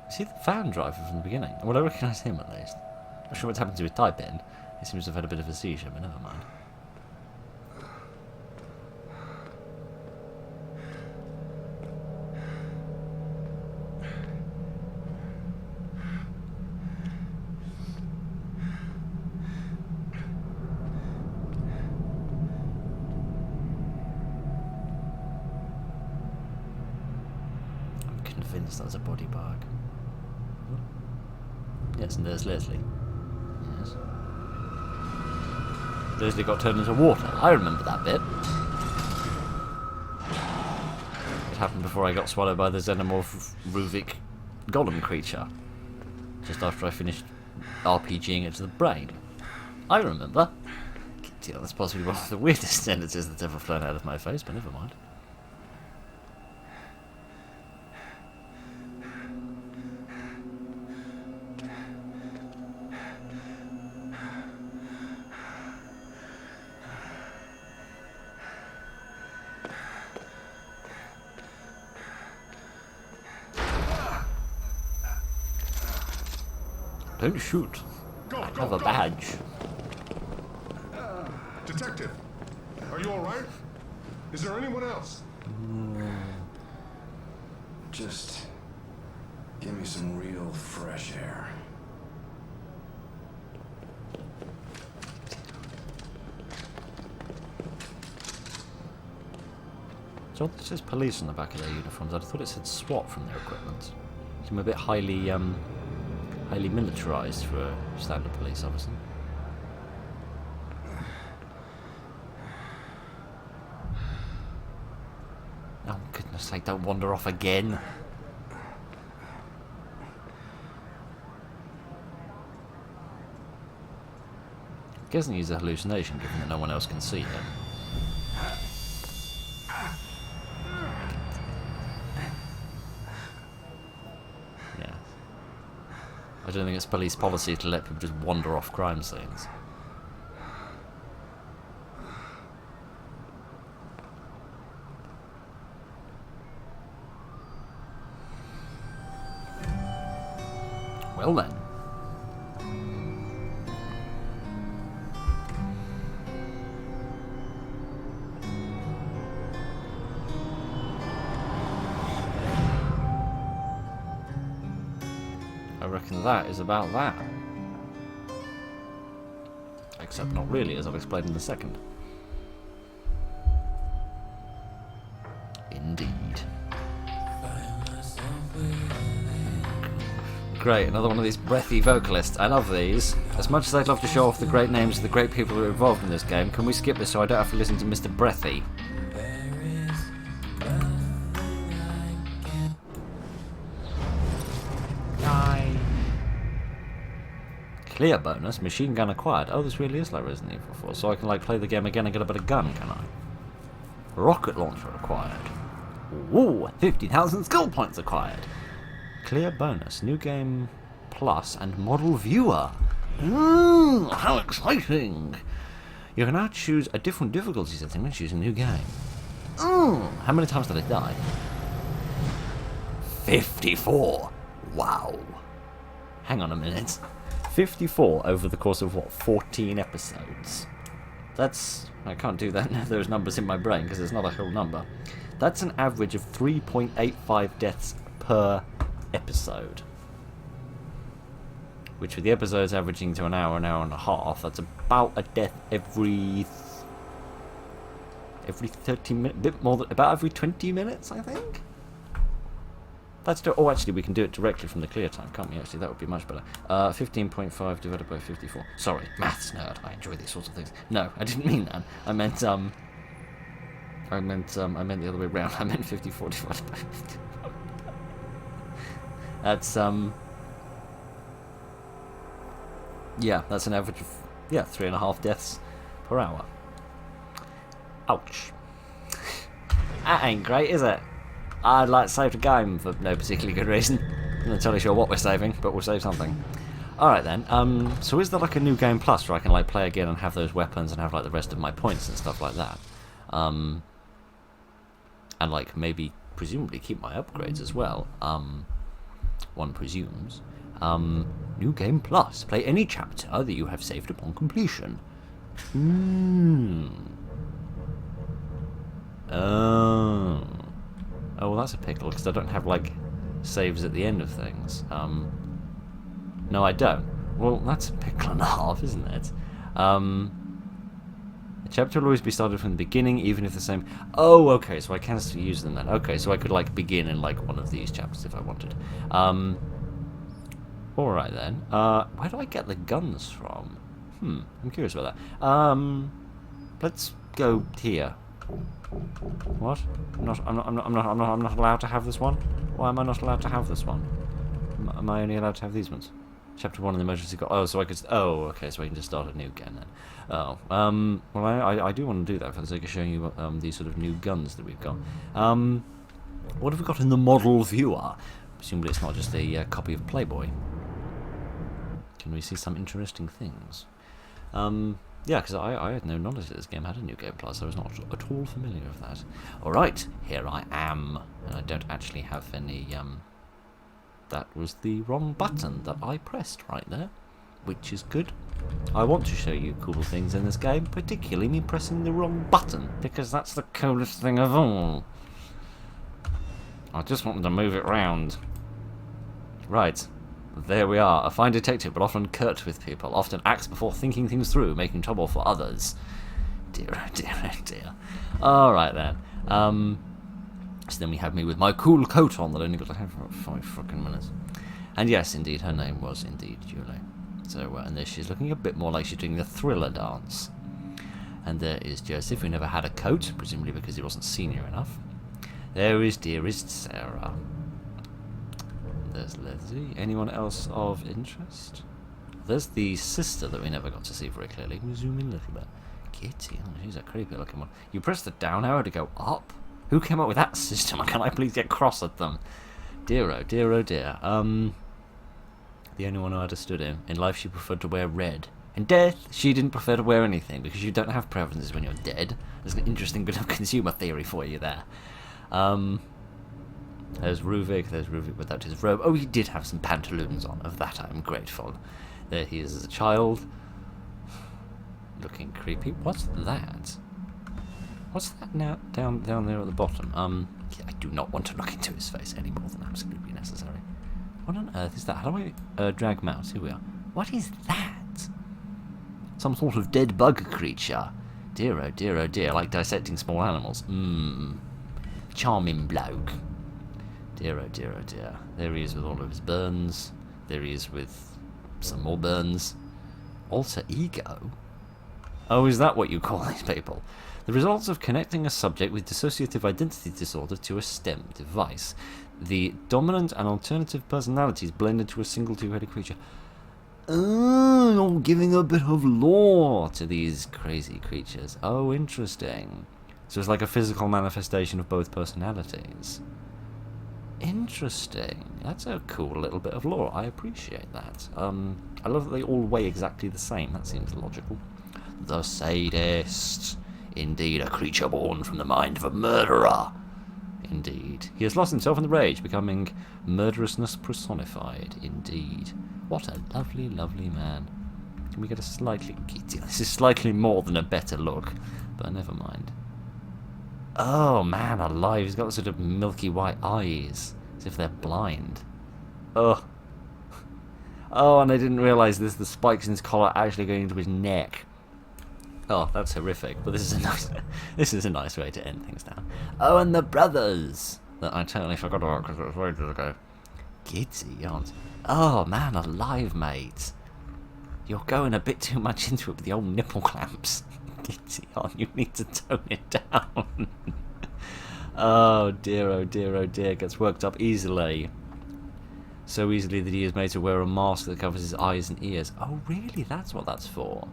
Is he the van driver from the beginning? Well, I recognise him at least. I'm not sure what's happened to his type-in. He seems to have had a bit of a seizure, but never mind. Convinced that was a body bag. Yes, and there's Leslie. Yes. Leslie got turned into water. I remember that bit. It happened before I got swallowed by the xenomorph Ruvik golem creature. just after I finished RPGing it to the brain. I remember. Yeah, that's possibly one of the weirdest sentences that's ever flown out of my face, but never mind. Don't shoot. Go, I go, have a go. badge. Detective, are you all right? Is there anyone else? Just give me some real fresh air. So it says police on the back of their uniforms. I thought it said SWAT from their equipment. Seem a bit highly militarized for a standard police officer. Oh goodness sake! Don't wander off again. I guess he's a hallucination, given that no one else can see him. Yeah. I don't think it's police policy to let people just wander off crime scenes. Well then. I reckon that is about that. Except not really, as I'll explain in a second. Indeed. Great, another one of these breathy vocalists. I love these. As much as I'd love to show off the great names of the great people who are involved in this game, can we skip this so I don't have to listen to Mr. Breathy? Clear bonus, machine gun acquired. Oh, this really is like Resident Evil 4, so I can like play the game again and get a better gun, can I? Rocket launcher acquired. Ooh, 50,000 skill points acquired. Clear bonus, new game plus and model viewer. How exciting! You can now choose a different difficulty setting when choosing a new game. How many times did I die? 54. Wow. Hang on a minute. 54 over the course of what, 14 episodes? That's... I can't do that. Those numbers in my brain because it's not a whole number. That's an average of 3.85 deaths per episode. Which with the episodes averaging to an hour and a half, that's about a death every 30 minutes, bit more than, about every 20 minutes, I think? That's oh, actually, we can do it directly from the clear time, can't we? Actually, that would be much better. 15.5 divided by 54. Sorry, maths nerd. I enjoy these sorts of things. No, I didn't mean that. I meant the other way around. I meant 54 divided by 54. That's yeah, that's an average of 3.5 deaths per hour. Ouch. That ain't great, is it? I'd like to save the game for no particularly good reason. I'm not entirely sure what we're saving, but we'll save something. Alright then, so is there like a new game plus where I can like play again and have those weapons and have like the rest of my points and stuff like that? And like maybe, presumably keep my upgrades as well, one presumes. New game plus, play any chapter that you have saved upon completion. Oh, well that's a pickle, because I don't have, like, saves at the end of things. No, I don't. Well, that's a pickle and a half, isn't it? A chapter will always be started from the beginning, even if the same... Oh, okay, so I can still use them then. Okay, so I could, like, begin in, like, one of these chapters if I wanted. Alright then. Where do I get the guns from? I'm curious about that. Let's go here. What? I'm not allowed to have this one? Why am I not allowed to have this one? Am I only allowed to have these ones? Chapter 1 of the emergency call. Oh, so I could... Oh, okay, so I can just start a new gun then. Oh, well, I do want to do that for the sake of showing you these sort of new guns that we've got. What have we got in the model viewer? Presumably it's not just a copy of Playboy. Can we see some interesting things? Yeah, because I had no knowledge that this game had a New Game Plus. I was not at all familiar with that. Alright, here I am. And I don't actually have any... That was the wrong button that I pressed right there, which is good. I want to show you cool things in this game, particularly me pressing the wrong button, because that's the coolest thing of all. I just wanted to move it round. Right, there we are. A fine detective, but often curt with people, often acts before thinking things through, making trouble for others. Dear, oh dear, oh dear. Alright then. So then we have me with my cool coat on that I only got to have for 5 fucking minutes. And yes, indeed, her name was indeed Julie. So, and there she's looking a bit more like she's doing the Thriller dance. And there is Joseph, who never had a coat, presumably because he wasn't senior enough. There is dearest Sarah. There's Leslie. Anyone else of interest? There's the sister that we never got to see very clearly. Can we zoom in a little bit? Kitty, oh, she's a creepy looking one. You press the down arrow to go up? Who came up with that system? Can I please get cross at them? Dear oh dear oh dear. The only one who understood him. In life she preferred to wear red. In death, she didn't prefer to wear anything, because you don't have preferences when you're dead. There's an interesting bit of consumer theory for you there. There's Ruvik without his robe. Oh, he did have some pantaloons on, of that I'm grateful. There he is as a child. Looking creepy. What's that? What's that now down there at the bottom? Yeah, I do not want to look into his face any more than absolutely necessary. What on earth is that? How do I drag mouse? Here we are. What is that? Some sort of dead bug creature. Dear oh dear oh dear, like dissecting small animals. Charming bloke. Dear oh dear oh dear. There he is with all of his burns. There he is with some more burns. Alter ego? Oh, is that what you call these people? The results of connecting a subject with dissociative identity disorder to a STEM device. The dominant and alternative personalities blend into a single two-headed creature. Oh, giving a bit of lore to these crazy creatures. Oh, interesting. So it's like a physical manifestation of both personalities. Interesting. That's a cool little bit of lore. I appreciate that. I love that they all weigh exactly the same. That seems logical. The sadist. Indeed, a creature born from the mind of a murderer. Indeed. He has lost himself in the rage, becoming murderousness personified. Indeed. What a lovely, lovely man. Can we get a slightly... This is slightly more than a better look, but never mind. Oh, man alive. He's got sort of milky white eyes, as if they're blind. Oh. Oh, and I didn't realise the spikes in his collar actually going into his neck. Oh, that's horrific. But this is a nice way to end things now. Oh, and the brothers that I totally forgot about because it was way ago ago. Giddy, aren't? Oh man, alive, mate. You're going a bit too much into it with the old nipple clamps. Giddy on, you need to tone it down. Oh dear, oh dear, oh dear. Gets worked up easily. So easily that he is made to wear a mask that covers his eyes and ears. Oh really? That's what that's for.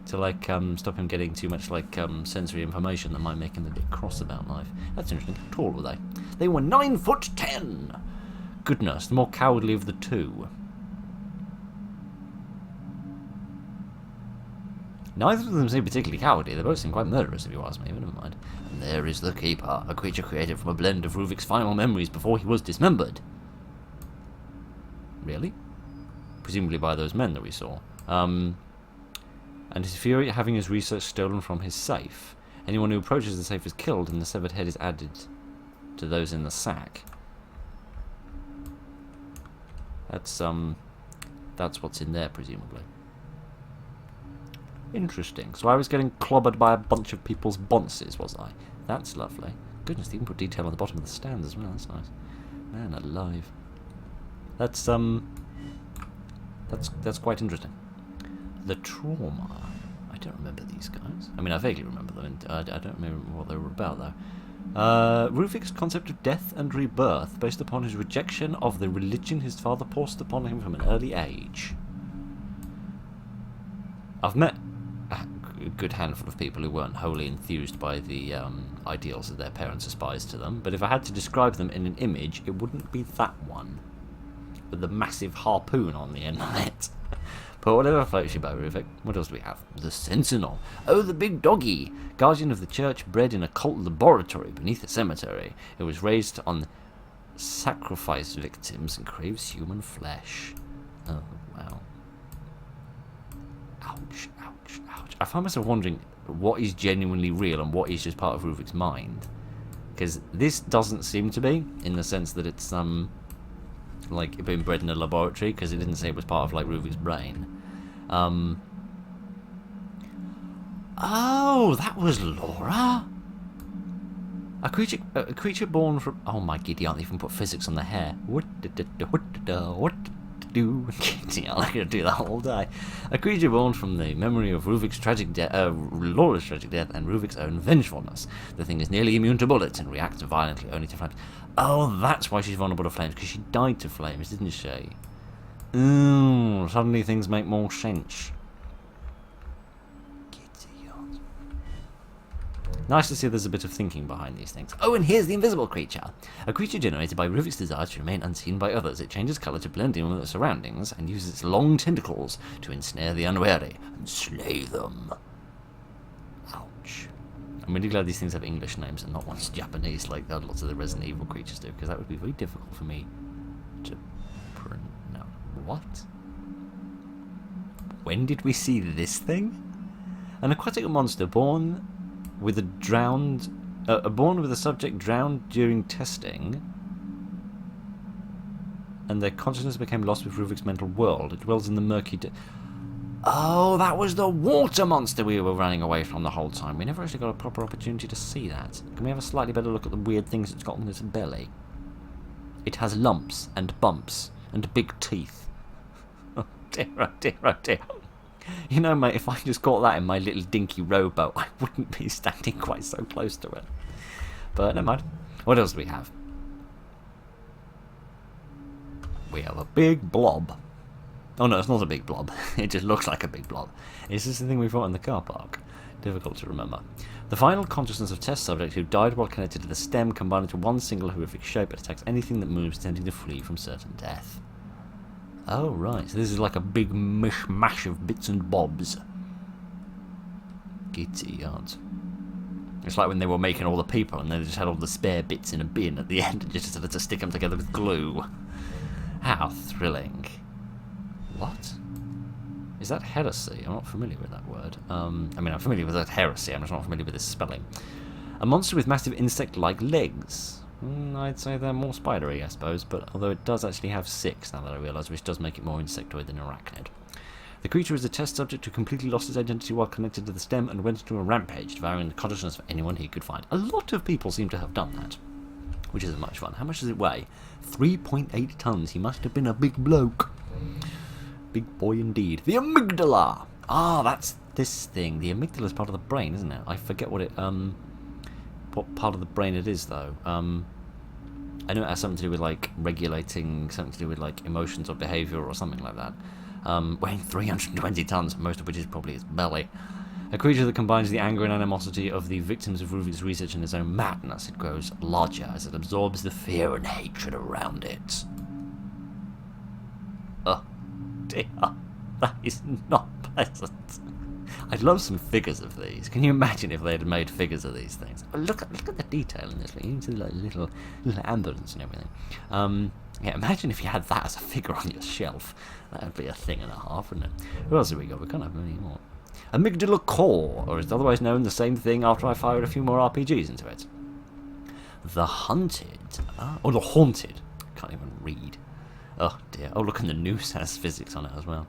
To like stop him getting too much like sensory information that might make him a bit cross about life. That's interesting. How tall were they? They were 9'10". Goodness, the more cowardly of the two. Neither of them seem particularly cowardly. They both seem quite murderous, if you ask me. But never mind. And there is the Keeper, a creature created from a blend of Ruvik's final memories before he was dismembered. Really? Presumably by those men that we saw. And his fury at having his research stolen from his safe. Anyone who approaches the safe is killed, and the severed head is added to those in the sack. That's what's in there, presumably. Interesting. So I was getting clobbered by a bunch of people's bonces, was I? That's lovely. Goodness, they even put detail on the bottom of the stand as well. That's nice. Man alive. That's quite interesting. The Trauma. I don't remember these guys. I mean, I vaguely remember them, and I don't remember what they were about, though. Ruvik's concept of death and rebirth based upon his rejection of the religion his father forced upon him from an early age. I've met a good handful of people who weren't wholly enthused by the ideals that their parents espoused to them, but if I had to describe them in an image, it wouldn't be that one, with the massive harpoon on the end of it. But whatever floats your boat, Ruvik. What else do we have? The Sentinel. Oh, the big doggy! Guardian of the church, bred in a cult laboratory beneath a cemetery. It was raised on sacrifice victims and craves human flesh. Oh, wow. Ouch, ouch, ouch. I find myself wondering what is genuinely real and what is just part of Ruvik's mind. Because this doesn't seem to be, in the sense that it's, like, being bred in a laboratory, because it didn't say it was part of, like, Ruvik's brain. Oh, that was Laura? A creature born from... Oh my giddy aunt, they even put physics on the hair. What to do? Giddy aunt, I'm going to do that all day. A creature born from the memory of Ruvik's tragic death, Laura's tragic death, and Ruvik's own vengefulness. The thing is nearly immune to bullets and reacts violently only to flames. Oh, that's why she's vulnerable to flames, because she died to flames, didn't she? Ooh, suddenly things make more sense. Nice to see there's a bit of thinking behind these things. Oh, and here's the invisible creature. A creature generated by Ruvik's desire to remain unseen by others. It changes colour to blend in with its surroundings and uses its long tentacles to ensnare the unwary and slay them. Ouch. I'm really glad these things have English names and not ones Japanese like lots of the Resident Evil creatures do, because that would be very difficult for me to pronounce. What? When did we see this thing? An aquatic monster born with a subject drowned during testing, and their consciousness became lost with Ruvik's mental world. It dwells in the murky... Oh, that was the water monster we were running away from the whole time. We never actually got a proper opportunity to see that. Can we have a slightly better look at the weird things it's got on its belly? It has lumps and bumps and big teeth. Oh dear, oh dear, oh dear. You know, mate, if I just caught that in my little dinky rowboat, I wouldn't be standing quite so close to it. But never mind. What else do we have? We have a big blob. Oh no, it's not a big blob. It just looks like a big blob. Is this the thing we fought in the car park? Difficult to remember. The final consciousness of test subject who died while connected to the stem combined into one single horrific shape. It attacks anything that moves, tending to flee from certain death. Oh, right. So this is like a big mishmash of bits and bobs. Giddy yards. It's like when they were making all the people and they just had all the spare bits in a bin at the end and just decided to stick them together with glue. How thrilling. What? Is that heresy? I'm not familiar with that word. I mean, I'm familiar with that heresy. I'm just not familiar with this spelling. A monster with massive insect-like legs. I'd say they're more spidery, I suppose, but although it does actually have 6, now that I realise, which does make it more insectoid than arachnid. The creature is a test subject who completely lost his identity while connected to the stem and went into a rampage, devouring the consciousness of anyone he could find. A lot of people seem to have done that, which isn't much fun. How much does it weigh? 3.8 tons. He must have been a big bloke. Big boy indeed. The amygdala! Ah, that's this thing. The amygdala is part of the brain, isn't it? I forget what part of the brain it is, though. I know it has something to do with, like, regulating, something to do with, like, emotions or behaviour or something like that. Weighing 320 tons, most of which is probably its belly. A creature that combines the anger and animosity of the victims of Ruvik's research and his own madness. It grows larger as it absorbs the fear and hatred around it. Oh, dear. That is not pleasant. I'd love some figures of these. Can you imagine if they had made figures of these things? Oh, look at the detail in this. You see, like, little ambulance and everything. Yeah, imagine if you had that as a figure on your shelf. That would be a thing and a half, wouldn't it? Who else have we got? We can't have many more. Amygdala core, or is it otherwise known the same thing after I fired a few more RPGs into it. The hunted. Oh, the haunted. Can't even read. Oh dear. Oh, look, and the noose has physics on it as well.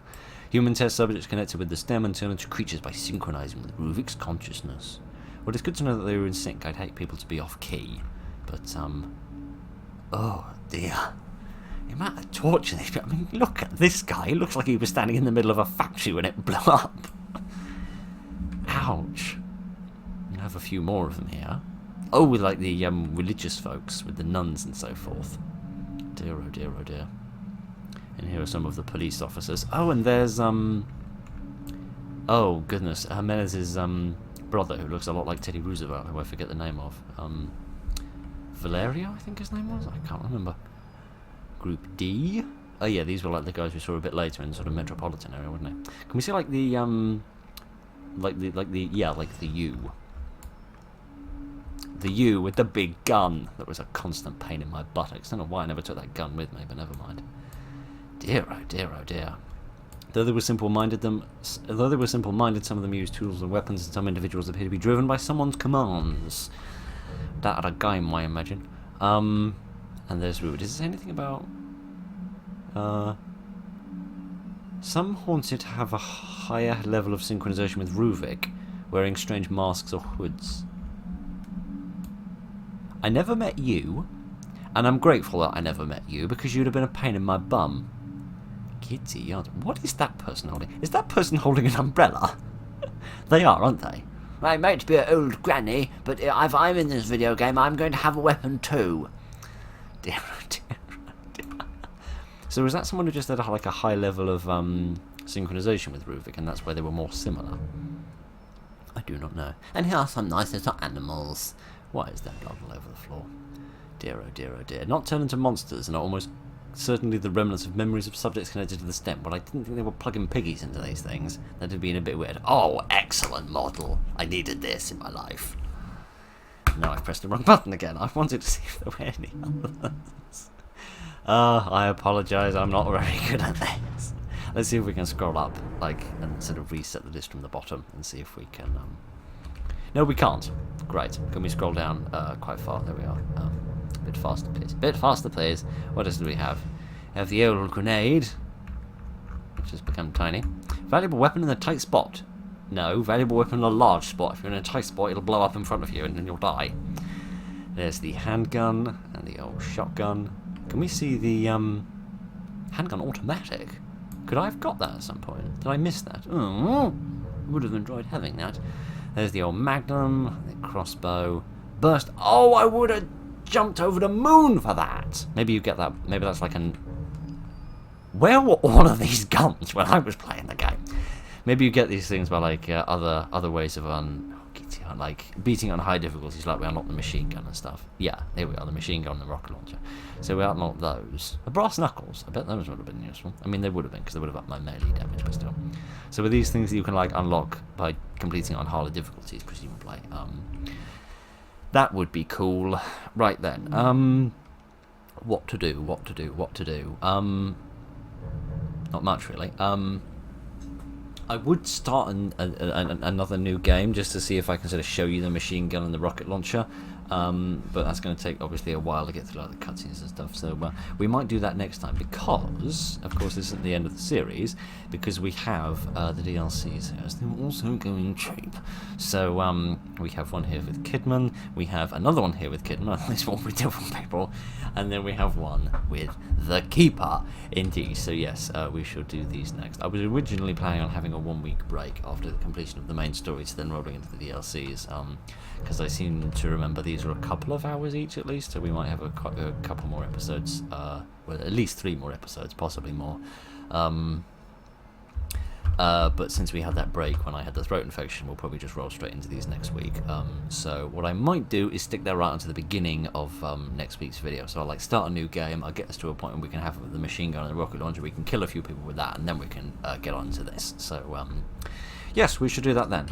Human test subjects connected with the stem and turn into creatures by synchronizing with Ruvik's consciousness. Well, it's good to know that they were in sync. I'd hate people to be off key. But, oh dear. The amount of torture these people... I mean, look at this guy. He looks like he was standing in the middle of a factory when it blew up. Ouch. I have a few more of them here. Oh, with like the religious folks, with the nuns and so forth. Dear, oh dear, oh dear. And here are some of the police officers. Oh, and there's oh goodness, Jimenez's brother, who looks a lot like Teddy Roosevelt, who I forget the name of. Valerio, I think his name was. I can't remember. Group D. Oh yeah, these were like the guys we saw a bit later in the sort of metropolitan area, wouldn't they? Can we see like the like the U? The U with the big gun that was a constant pain in my buttocks. I don't know why I never took that gun with me, but never mind. Dear, oh dear, oh dear. Though they were simple-minded, some of them used tools and weapons, and some individuals appear to be driven by someone's commands. That at a game, I imagine. And there's Ruvik. Does it say anything about? Some haunted have a higher level of synchronization with Ruvik, wearing strange masks or hoods. I never met you, and I'm grateful that I never met you, because you'd have been a pain in my bum. Kitty, what is that person holding? Is that person holding an umbrella? They are, aren't they? I might be an old granny, but if I'm in this video game, I'm going to have a weapon too. Dear, dear, dear. So was that someone who just had like a high level of synchronization with Ruvik, and that's why they were more similar? I do not know. And here are some nice little animals. Why is that blood all over the floor? Dear, oh dear, oh dear. Not turn into monsters, and are almost certainly the remnants of memories of subjects connected to the stem. But I didn't think they were plugging piggies into these things. That had been a bit weird. Oh, excellent model. I needed this in my life. No, I've pressed the wrong button again. I wanted to see if there were any others. I apologise. I'm not very good at this. Let's see if we can scroll up, and sort of reset the list from the bottom and see if we can. No, we can't. Great. Can we scroll down quite far? There we are. A bit faster, please. A bit faster, please. What else do we have? We have the old grenade, which has become tiny. Valuable weapon in a tight spot. No, valuable weapon in a large spot. If you're in a tight spot, it'll blow up in front of you and then you'll die. There's the handgun and the old shotgun. Can we see the handgun automatic? Could I have got that at some point? Did I miss that? Oh, would have enjoyed having that. There's the old magnum, the crossbow, burst. Oh, I would have jumped over the moon for that. Maybe you get that. Maybe that's like an. Where were all of these guns when I was playing the game? Maybe you get these things by like other ways of like beating on high difficulties, like we unlock the machine gun and stuff. Yeah, here we are, the machine gun and the rocket launcher. So we unlock those. The brass knuckles, I bet those would have been useful. I mean, they would have been, because they would have upped my melee damage, but still. So with these things that you can like unlock by completing on harder difficulties, presumably. That would be cool. Right then. What to do? Not much really. I would start another new game just to see if I can sort of show you the machine gun and the rocket launcher, but that's going to take obviously a while to get through like the cutscenes and stuff, so we might do that next time, because of course this isn't the end of the series, because we have the DLCs here, so they're also going cheap. So we have one here with Kidman, we have another one here with Kidman, at least one with different people, and then we have one with the Keeper, indeed. So yes, we shall do these next. I was originally planning on having a 1 week break after the completion of the main story to then rolling into the DLCs, because I seem to remember these are a couple of hours each at least, so we might have a couple more episodes, well, at least 3 more episodes, possibly more. But since we had that break when I had the throat infection, we'll probably just roll straight into these next week. So what I might do is stick that right onto the beginning of next week's video. So I'll like start a new game, I'll get us to a point where we can have the machine gun and the rocket launcher, we can kill a few people with that, and then we can get on to this. So yes, we should do that then.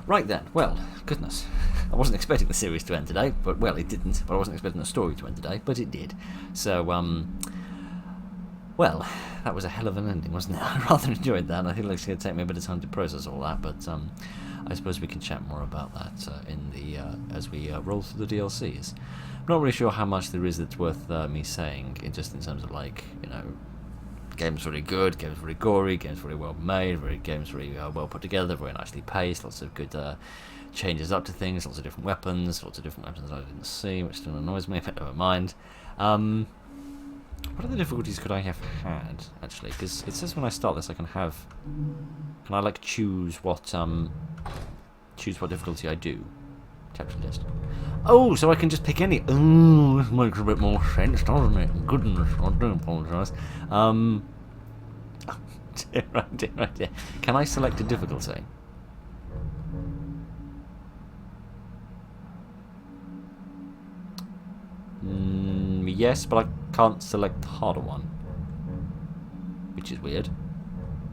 Right then, well, goodness, I wasn't expecting the series to end today, but well, it didn't. But I wasn't expecting the story to end today, but it did. So well, that was a hell of an ending, wasn't it? I rather enjoyed that. I think it's going to take me a bit of time to process all that, but I suppose we can chat more about that in the as we roll through the DLCs. I'm not really sure how much there is that's worth me saying, just in terms of like, you know, game's very good, game's very gory, game's very well made, game's very well put together, very nicely paced, lots of good changes up to things, lots of different weapons I didn't see, which still annoys me, but never mind. What other difficulties could I have had, actually? Because it says when I start this I can I like choose what difficulty I do? Chapter list. Oh, so I can just pick any. Oh, this makes a bit more sense, doesn't it? Goodness, I do apologise. Dear, oh dear, oh dear. Can I select a difficulty? Yes, but I can't select the harder one. Which is weird.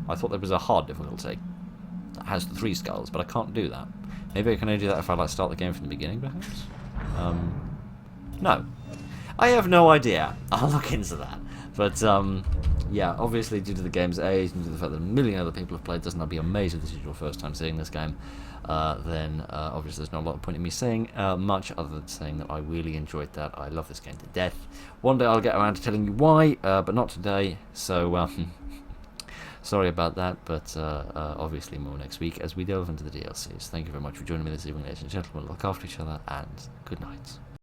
I thought there was a hard difficulty that has the 3 skulls, but I can't do that. Maybe I can only do that if I start the game from the beginning, perhaps? No. I have no idea. I'll look into that. But, yeah, obviously due to the game's age and due to the fact that a million other people have played, doesn't that be amazing if this is your first time seeing this game? Then obviously there's not a lot of point in me saying much other than saying that I really enjoyed that. I love this game to death. One day I'll get around to telling you why, but not today. So, sorry about that, but obviously more next week as we delve into the DLCs. Thank you very much for joining me this evening, ladies and gentlemen. Look after each other, and good night.